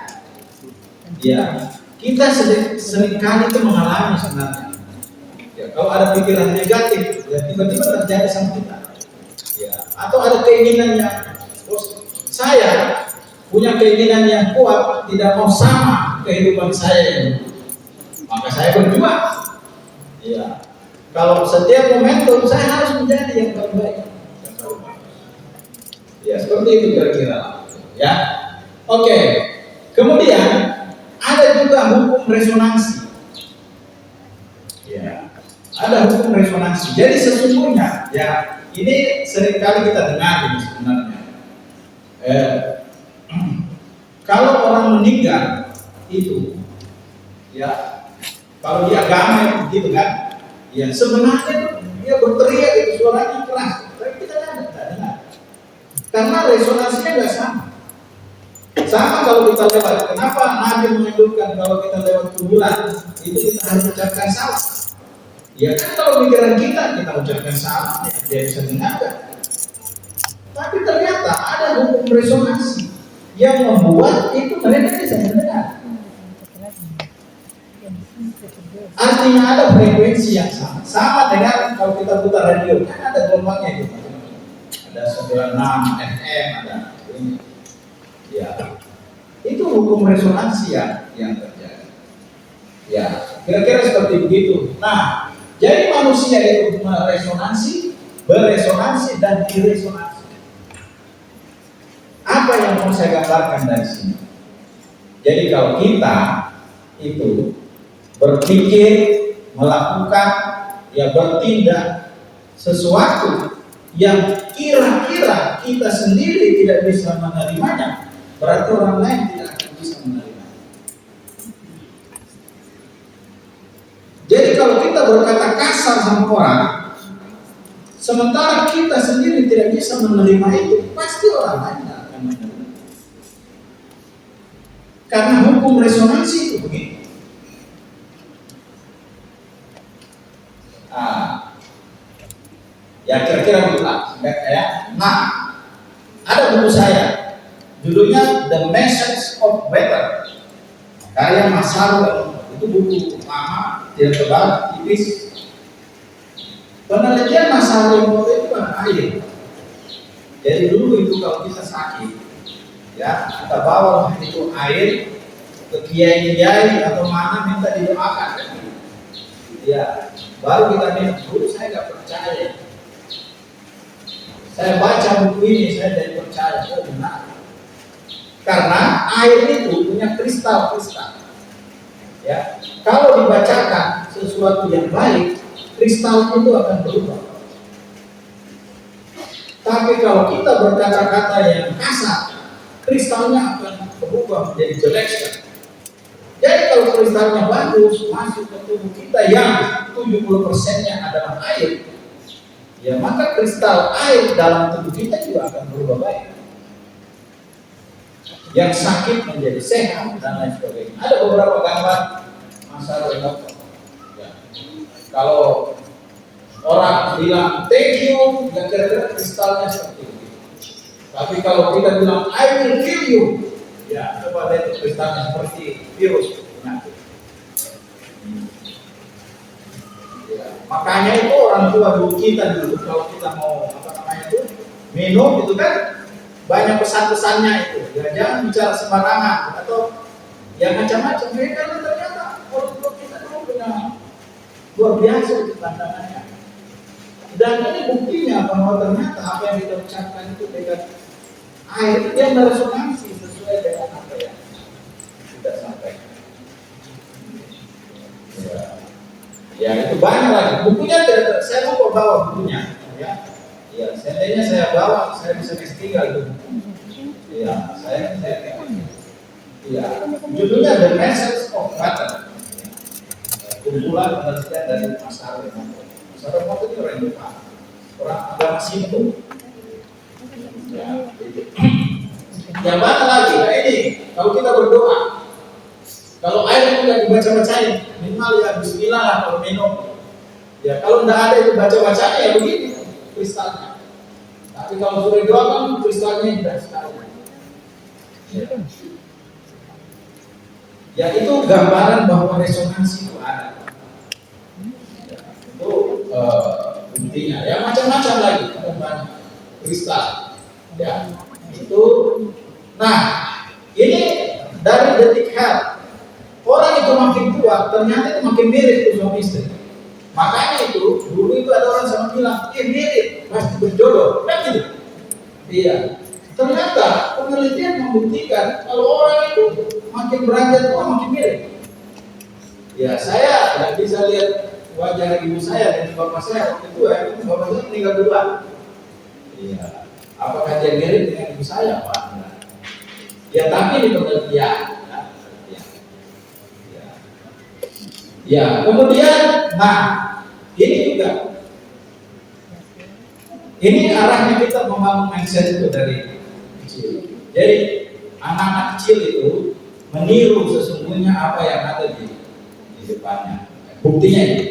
Ya, kita seringkali itu mengalami sebenarnya. Ya, kalau ada pikiran negatif, ya tiba-tiba terjadi sama kita. Ya, atau ada keinginan yang saya punya keinginan yang kuat, tidak mau sama kehidupan saya ini, maka saya berjuang. Ya, Kalau setiap momentum saya harus menjadi yang terbaik. Ya seperti itu kira-kira. Ya, oke. Kemudian ada juga hukum resonansi. Ya, ada hukum resonansi. Jadi sesungguhnya, ya ini seringkali kita dengar ini sebenarnya. Kalau orang meninggal itu, ya kalau di agama gitu kan, ya sebenarnya dia berteriak itu suaranya keras, tapi kita tidak dengar. Karena resonansinya nggak sama. Sama kalau kita lewat. Kenapa Nabi menyebutkan kalau kita lewat kuburan itu kita harus ucapkan salam? Ya kan kalau pikiran kita ucapkan salam, dia bisa dengarkan. Tapi ternyata ada hukum resonansi yang membuat itu mereka bisa mendengar. Artinya ada frekuensi yang sama. Sama dengan kalau kita putar radio, kan ada gelombangnya gitu. Ada 96 FM, ada ini. Ya, itu hukum resonansi yang terjadi. Ya, kira-kira seperti begitu. Nah, jadi manusia itu meresonansi, beresonansi dan diresonansi. Apa yang mau saya gambarkan dari sini? Jadi kalau kita itu berpikir, melakukan, ya bertindak sesuatu yang kira-kira kita sendiri tidak bisa menerimanya, berarti orang lain tidak akan bisa menerima. Jadi kalau kita berkata kasar sama orang, sementara kita sendiri tidak bisa menerima itu, pasti orang lain tidak akan menerima. Karena hukum resonansi itu begitu. Ya kira-kira begitu ya. Nah, ada buku saya, judulnya The Message of Better, karya Masaru Emoto. Itu buku lama, tidak tebal, tipis. Penelitian Masaru Emoto itu kan air. Jadi dulu itu kalau kita sakit, ya kita bawa itu air ke kiai-kiai atau mana minta didoakan. Ya, baru kita minum. Dulu saya nggak percaya. Saya baca buku ini, saya jadi percaya, oh benar. Karena air itu punya kristal-kristal. Ya, kalau dibacakan sesuatu yang baik, kristal itu akan berubah. Tapi kalau kita berkata-kata yang kasar, kristalnya akan berubah menjadi jelek sekali. Jadi kalau kristalnya bagus, masuk ke tubuh kita yang 70%-nya adalah air, ya maka kristal air dalam tubuh kita juga akan berubah baik. Yang sakit menjadi sehat dan lain sebagainya. Ada beberapa gambar Masaru Emoto. Ya. Kalau orang bilang thank you, ya kira-kira kristalnya seperti itu. Tapi kalau kita bilang I will kill you, ya coba lihat kristalnya seperti virus penyakit. Makanya itu orang tua dulu kita dulu kalau kita mau minum itu kan banyak pesan-pesannya itu. Ya, jangan bicara sembarangan atau yang macam-macam. Karena ternyata orang tua kita dulu punya luar biasa itu pandangannya. Dan ini buktinya bahwa ternyata apa yang kita ucapkan itu dengan air yang beresonansi sesuai dengan apa yang kita sampaikan. Ya itu banyak lagi. Bukunya tidak, saya mau bawa bukunya. Ya, seandainya saya bawa, saya bisa S3 itu. Ya, saya. Ya, judulnya The Message of Better. Kumpulan penelitian dari Masaru Emoto. Masaru Emoto itu orang Jepang, orang agama Shinto. Ya, itu. Yang mana lagi? Nah ini, kalau kita berdoa. Kalau air itu nggak dibaca-bacain, minimal ya bismillah lah kalau minum. Ya kalau nggak ada itu baca-bacanya ya begini kristalnya. Tapi kalau sudah doa kan kristalnya indah sekali. Ya itu gambaran bahwa resonansi itu ada. Ya, itu intinya. Ya macam-macam lagi, ada banyak kristal. Ya itu. Nah ini dari detik health. Orang itu makin tua, ternyata itu makin mirip tuh suami istri. Makanya itu dulu itu ada orang sama bilang, mirip, pasti berjodoh, kan gitu. Iya. Ternyata penelitian membuktikan kalau orang itu makin beranjak tua makin mirip. Ya saya tidak bisa lihat wajah ibu saya dan bapak saya waktu itu bapak saya meninggal duluan. Iya. Apakah dia mirip dengan ibu saya, Pak? Ya tapi di penelitian. Ya, kemudian, nah ini juga. Ini arahnya kita membangun mindset itu dari kecil. Jadi anak-anak kecil itu meniru sesungguhnya apa yang ada di depannya. Buktinya ini.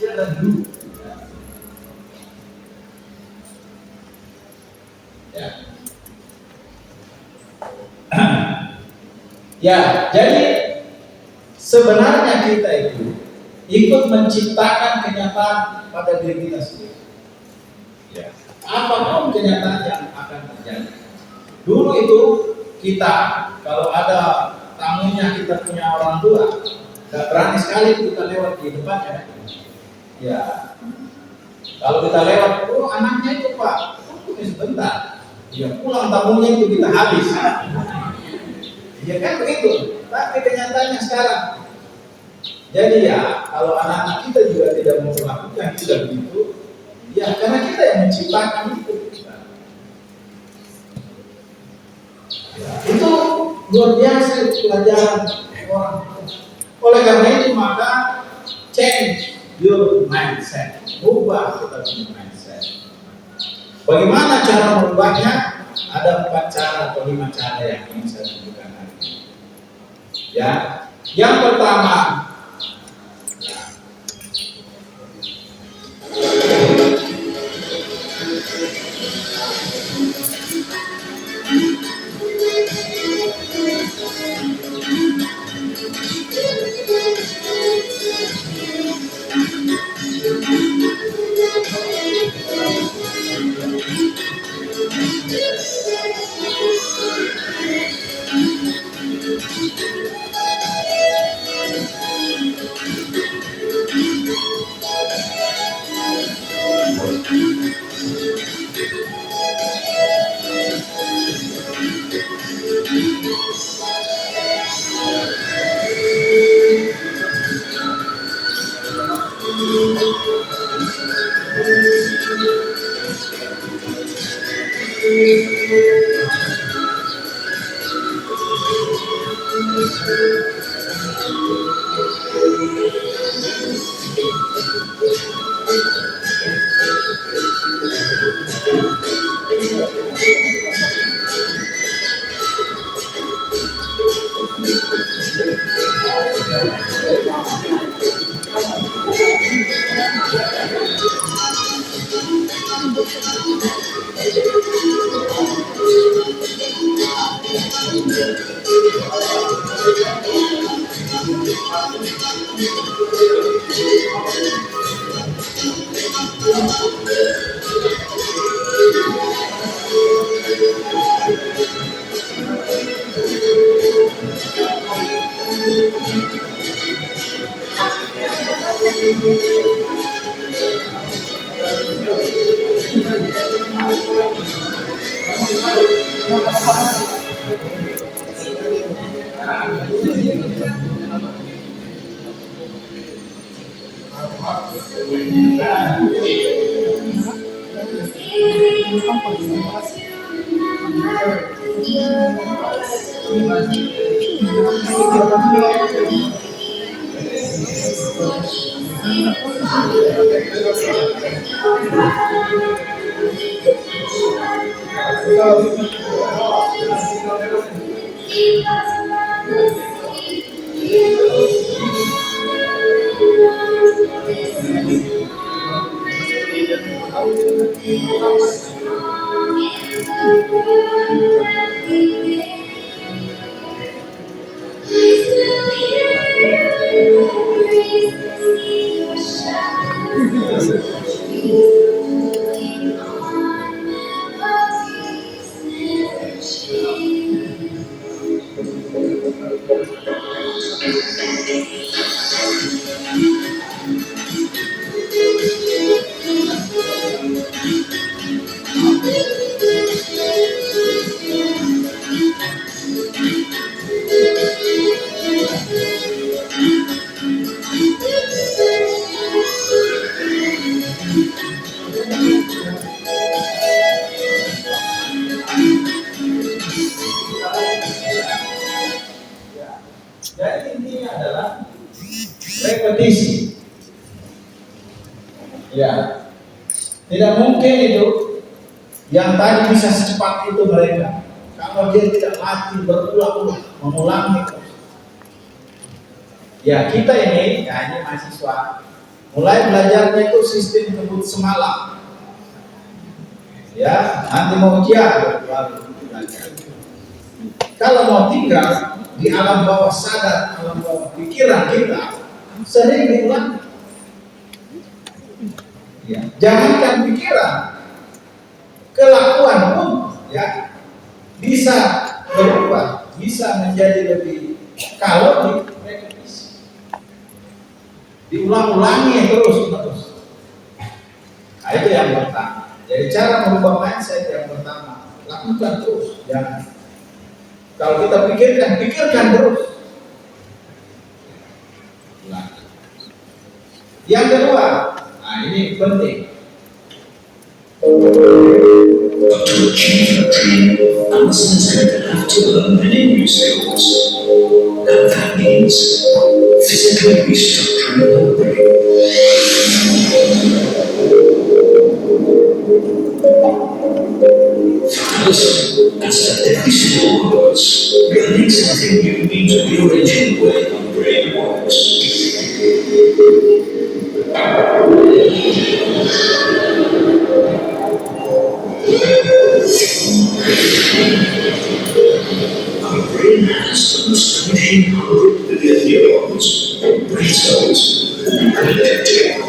Children do. Ya. Ya, jadi sebenarnya kita itu ikut menciptakan kenyataan pada diri kita sendiri. Ya. Apapun kenyataan yang akan terjadi. Dulu itu kita kalau ada tamunya kita punya orang tua, nggak berani sekali kita lewat di depannya. Ya, kalau kita lewat, oh anaknya itu Pak, tunggu sebentar. Ya pulang tamunya itu kita habis. Ya kan begitu. Tapi kenyataannya sekarang. Jadi ya, kalau anak-anak kita juga tidak mau melakukan juga begitu, ya karena kita yang menciptakan itu. Ya, itu luar biasa pelajaran orang. Oleh karena itu maka change your mindset, ubah kita punya mindset. Bagaimana cara merubahnya? Ada 4 cara atau 5 cara yang ingin saya tunjukkan hari ini. Ya, yang pertama, Jadi intinya adalah repetisi. Ya, tidak mungkin itu yang tadi bisa secepat itu mereka kalau dia tidak latih berulang-ulang mengulangi. Ya kita ini, ya ini mahasiswa mulai belajarnya itu sistem kebut semalam. Ya, nanti mau ujian baru belajar. Kalau mau tinggal di alam bawah sadar, alam bawah pikiran kita, sering diulang. Ya, jangankan pikiran, kelakuan pun ya bisa berubah, bisa menjadi lebih kalau direpetisi, diulang-ulangi terus. Nah, itu yang pertama. Jadi cara merubah mindset yang pertama, lakukan terus, jangan. Kalau kita pikirkan terus. Nah. Yang kedua, nah ini penting. But to achieve a dream, a person is going to have to learn many new skills. And that means physically restructuring the brain. For Allison, as for every single words, learning something new means rearranging the way our brain works. Our brain has an astonishing 100 billion neurons, or brain cells, connected together.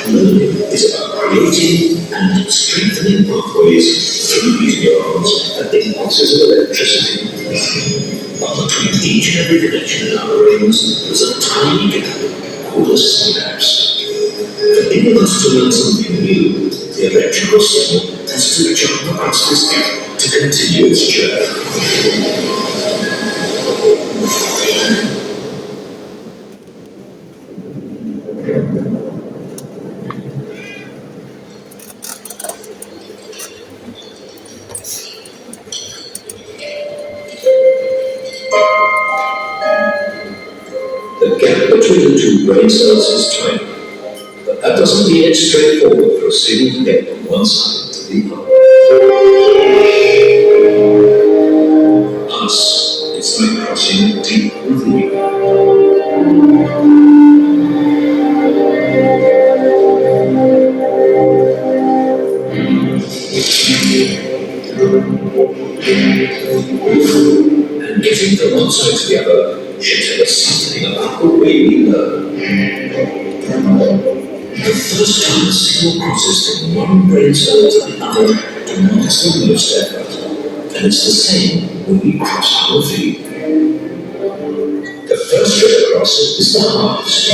Learning is about creating and strengthening pathways through these neurons and impulses of electricity. But between each and every connection in our brains, there's a tiny gap called a synapse. For any of us to learn something new, the electrical signal has to jump across this gap to continue its journey. The gap between the two brain cells is tiny, but that doesn't mean it's straightforward for a signal to get from one side to the other. Us, it's like crossing a deep ravine. And getting from one side to the other should tell us something about the way we learn. The first time a signal crosses from one brain cell to the other demands the most effort, and it's the same when we cross our feet. The first trip across is the hardest.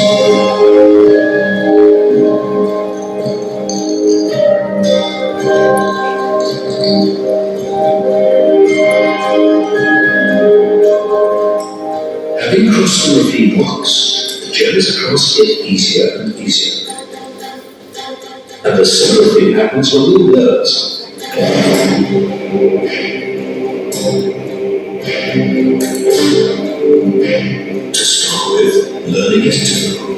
Having crossed the ravine once, the journeys across get easier and easier. And the similar thing happens when we learn something. To start with, learning is difficult.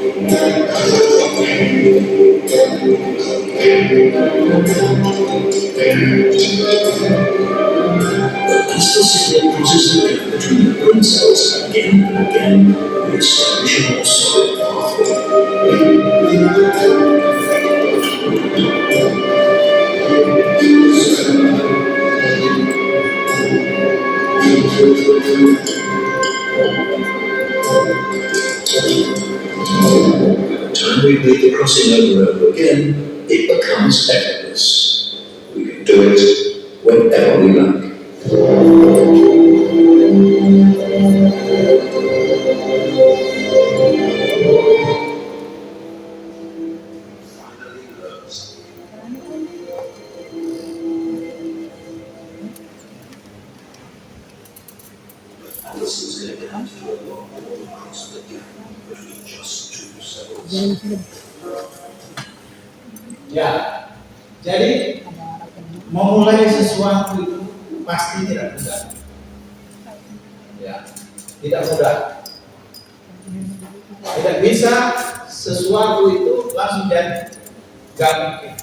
But pistol signal crosses the gap between the brain cells again and again, we establish a more solid pathway. By the time we make the crossing over and over again, it becomes effortless. We can do it whenever we like. Finally learn something. Alice is going to have to do a lot more than cross the gap between just two cells. Ya, jadi memulai sesuatu itu pasti tidak mudah. Ya, tidak mudah. Tidak bisa sesuatu itu langsung jadi. Gak mungkin.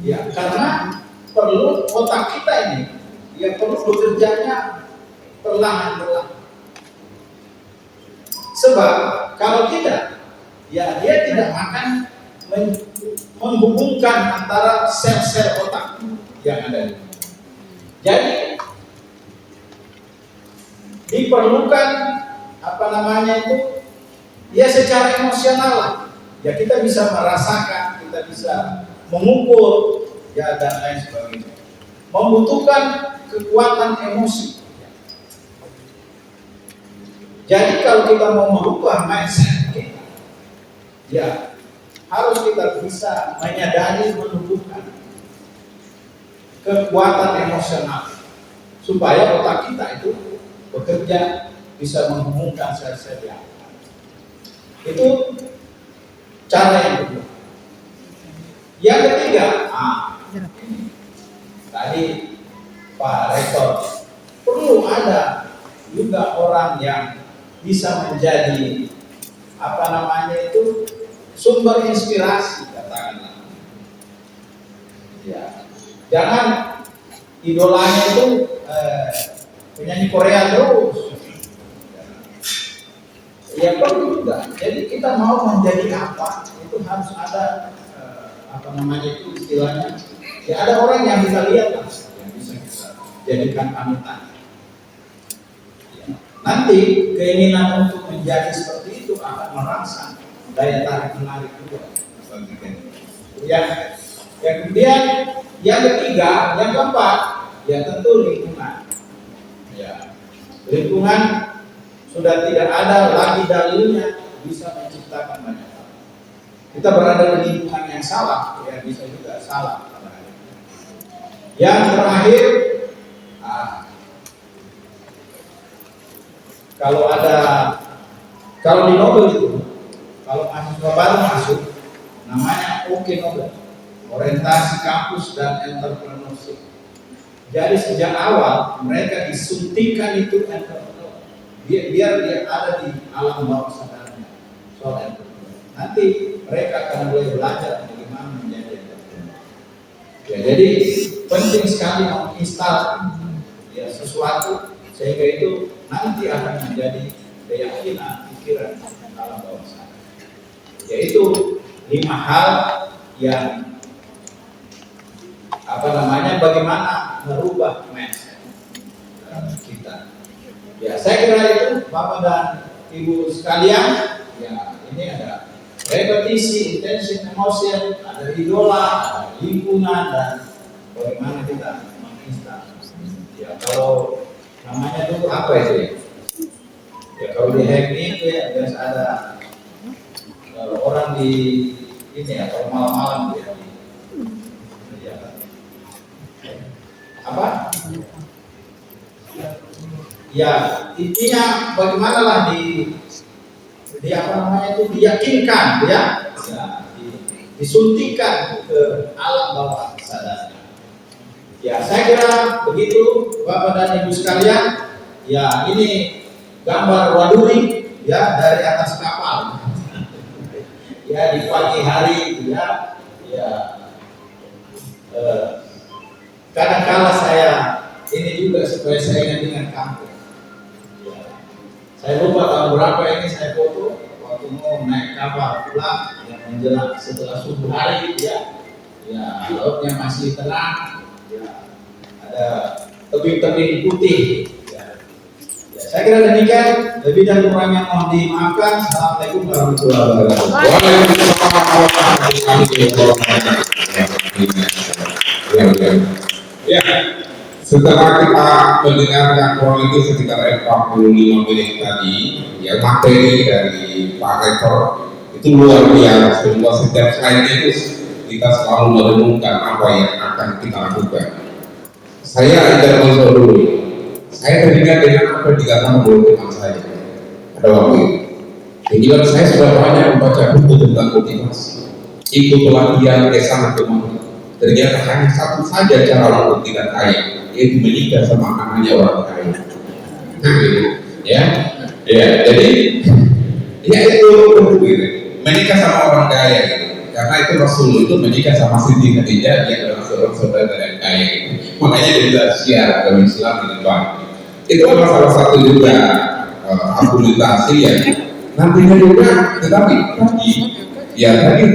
Ya, karena perlu otak kita ini, ya perlu bekerjanya perlahan-lahan. Sebab kalau tidak, ya dia tidak akan menghubungkan antara sel-sel otak yang ada. Jadi diperlukan itu ya secara emosional lah. Ya kita bisa merasakan, kita bisa mengukur ya dan lain sebagainya. Membutuhkan kekuatan emosi. Jadi kalau kita mau merubah mindset kita, ya harus kita bisa menyadari, menumbuhkan kekuatan emosional supaya otak kita itu bekerja, bisa menghubungkan sel-sel yang ada. Itu cara yang kedua. Yang ketiga, tadi Pak Rektor, perlu ada juga orang yang bisa menjadi sumber inspirasi, katakanlah. Ya, jangan idolanya itu penyanyi Korea terus. Ya perlu juga. Jadi kita mau menjadi apa, itu harus ada istilahnya. Ya ada orang yang kita lihat lah, yang bisa kita jadikan panutan. Nanti keinginan untuk menjadi seperti itu akan merangsang daya tarik menarik juga. Yang kemudian yang ketiga, yang keempat, ya tentu lingkungan. Ya, lingkungan sudah tidak ada lagi dalilnya bisa menciptakan banyak hal. Kita berada di lingkungan yang salah, ya bisa juga salah. Yang terakhir, kalau di Nobel itu, kalau mahasiswa baru masuk, namanya OK Nobel, orientasi kampus dan entrepreneurship. Jadi sejak awal mereka disuntikan itu entrepreneur, biar dia ada di alam bawah sadarnya soal entrepreneur. Nanti mereka akan mulai belajar bagaimana menjadi entrepreneur. Ya, jadi penting sekali menginstal ya sesuatu sehingga itu nanti akan menjadi keyakinan pikiran alam bawah sadar. Yaitu 5 hal yang bagaimana merubah mindset kita. Ya, saya kira itu Bapak dan Ibu sekalian. Ya, ini ada repetisi, intention, emotion, ada idola, ada lingkungan, dan bagaimana kita menginstal. Ya, kalau namanya itu apa itu ya? Ya kalau di Hackney itu ya biasa ada orang di ini ya kalau malam-malam ya. Ya, intinya bagaimanalah di apa namanya itu diyakinkan ya, disuntikan ke alam bawah sadar. Ya, saya kira begitu Bapak dan Ibu sekalian. Ya, ini gambar waduri ya dari atas kapal. Ya, di pagi hari ya, kadang-kala saya ini juga supaya saya ingat dengan kampung. Ya, saya lupa tahun berapa ini saya foto waktu mau naik kapal pulang yang menjelang setelah subuh hari ya, lautnya masih tenang, ya, ada tebing-tebing putih. Saya kira demikian, lebih dan kurangnya mohon dimaafkan. Assalamualaikum warahmatullahi wabarakatuh. Waalaikumsalam warahmatullahi wabarakatuh. Ya, setelah kita mendengarkan kurang lebih sekitar 45 menit tadi, ya materi dari Pak Rektor itu luar biasa. Semua setiap slide itu kita selalu merenungkan apa yang akan kita lakukan. Saya tidak mau dulu. Saya teringat dengan apa yang dikatakan oleh teman saya pada waktu itu. Dia bilang saya sudah banyak membaca buku tentang motivasi, ikut pelatihan kesana kemari. Ternyata hanya satu saja cara untuk tidak kaya, yaitu menikah sama anaknya orang kaya. Ya, jadi ya itu betul gitu. Menikah sama orang kaya gitu. Karena itu Rasul itu menikah sama Siti Khadijah, dia adalah seorang saudara yang kaya. Makanya dia bisa share dalam Islam dengan baik. Itu adalah salah satu juga argumentasi ya. Nantinya juga, tetapi tadi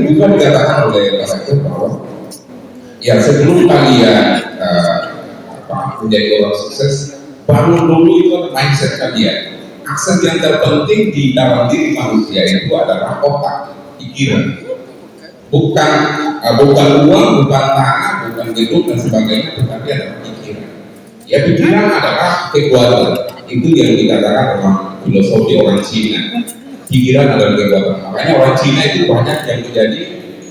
juga dikatakan oleh Pak Rektor bahwa ya sebelum kalian menjadi orang sukses, bangun dulu itu mindset kalian. Akses yang terpenting di dalam diri manusia itu adalah otak, pikiran. Bukan uang, bukan tanah, bukan gedung dan sebagainya, tetapi adalah pikiran. Ya pikiran adalah kekuatan. Itu yang dikatakan dalam filosofi orang Cina. Pikiran adalah kekuatan. Makanya orang Cina itu banyak yang menjadi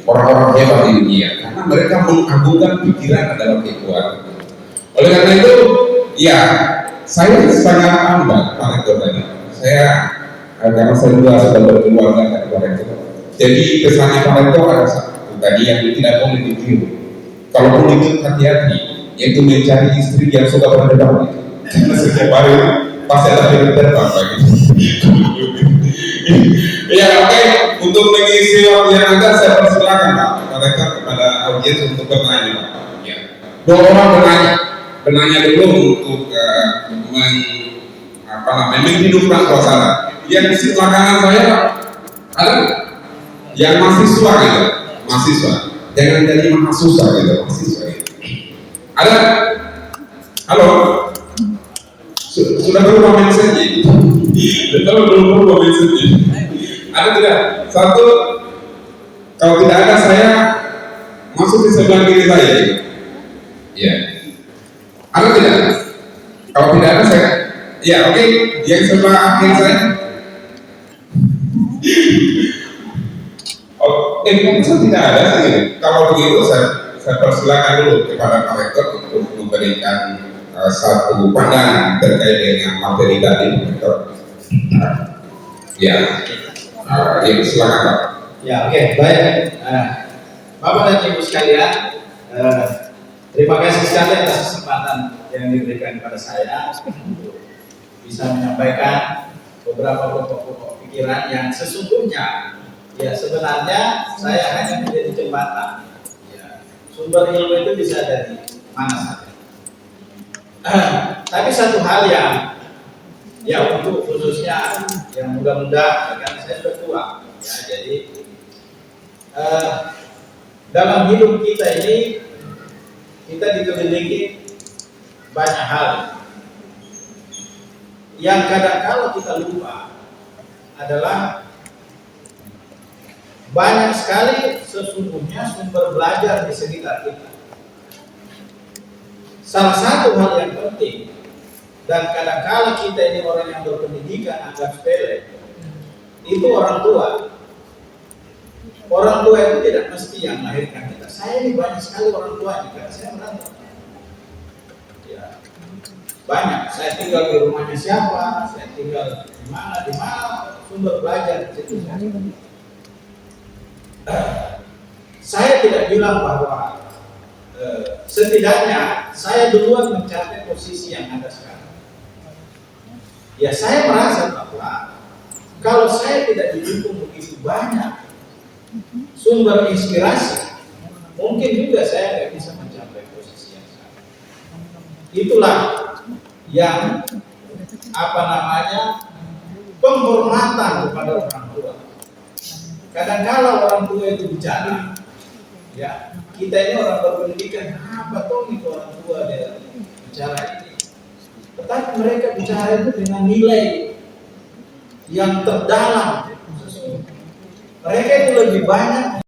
orang-orang hebat di dunia karena mereka mengagungkan pikiran adalah kekuatan. Oleh karena itu, ya saya sangat bangga Pak Rektor tadi. Saya karena saya juga sudah berkeluarga dengan Pak Rektor. Jadi pesannya Pak Rektor ada satu tadi yang tidak boleh ditiru. Kalaupun itu hati-hati, yaitu mencari istri yang suka berdebat. Karena setiap hari pasti ada terbang gitu. Ya oke, untuk mengisi waktu yang ada saya persilakan Pak Rektor kepada audiens untuk bertanya Pak. Ya. 2 orang bertanya dulu untuk menghidupkan suasana. Yang di sebelah kanan saya Pak, ada yang mahasiswa gitu, mahasiswa. Jangan jadi mahasiswa gitu, mahasiswa gitu. Ada? Halo? Sudah berubah mindset gitu? Belum berubah mindset gitu? Ada tidak? Satu, kalau tidak ada saya masuk di sebelah kiri saya. Ya. Ada tidak? Kalau tidak ada saya, ya oke. Yang sebelah akhir saya. Oh, masa tidak ada sih? Kalau begitu saya persilakan dulu kepada Pak Rektor untuk memberikan satu pandangan terkait dengan materi tadi, Rektor. Ya, silakan Pak. Ya, oke, baik. Bapak dan Ibu sekalian, terima kasih sekali atas kesempatan yang diberikan kepada saya untuk bisa menyampaikan beberapa pokok-pokok pikiran yang sesungguhnya ya sebenarnya saya hanya menjadi jembatan. Ya, sumber ilmu itu bisa dari mana saja. Tapi satu hal yang ya untuk khususnya yang muda-muda, karena saya sudah tua, ya jadi dalam hidup kita ini kita dikelilingi banyak hal yang kadang-kala kita lupa adalah banyak sekali sesungguhnya sumber belajar di sekitar kita. Salah satu hal yang penting dan kadang-kala kita ini orang yang berpendidikan anggap sepele itu orang tua. Orang tua itu tidak mesti yang melahirkan kita. Saya ini banyak sekali orang tua karena saya merantau. Ya. banyak. Saya tinggal di rumahnya siapa, saya tinggal di mana sumber belajar di situ. Saya tidak bilang bahwa setidaknya saya duluan mencapai posisi yang ada sekarang. Ya, saya merasa bahwa kalau saya tidak didukung begitu banyak sumber inspirasi, mungkin juga saya nggak bisa mencapai posisi yang sekarang. Itulah yang penghormatan kepada orang tua. Kadang-kala orang tua itu bicara, ya kita ini orang berpendidikan, apa tuh nih orang tua dia bicara ini. Tetapi mereka bicara itu dengan nilai yang terdalam. Mereka itu lebih banyak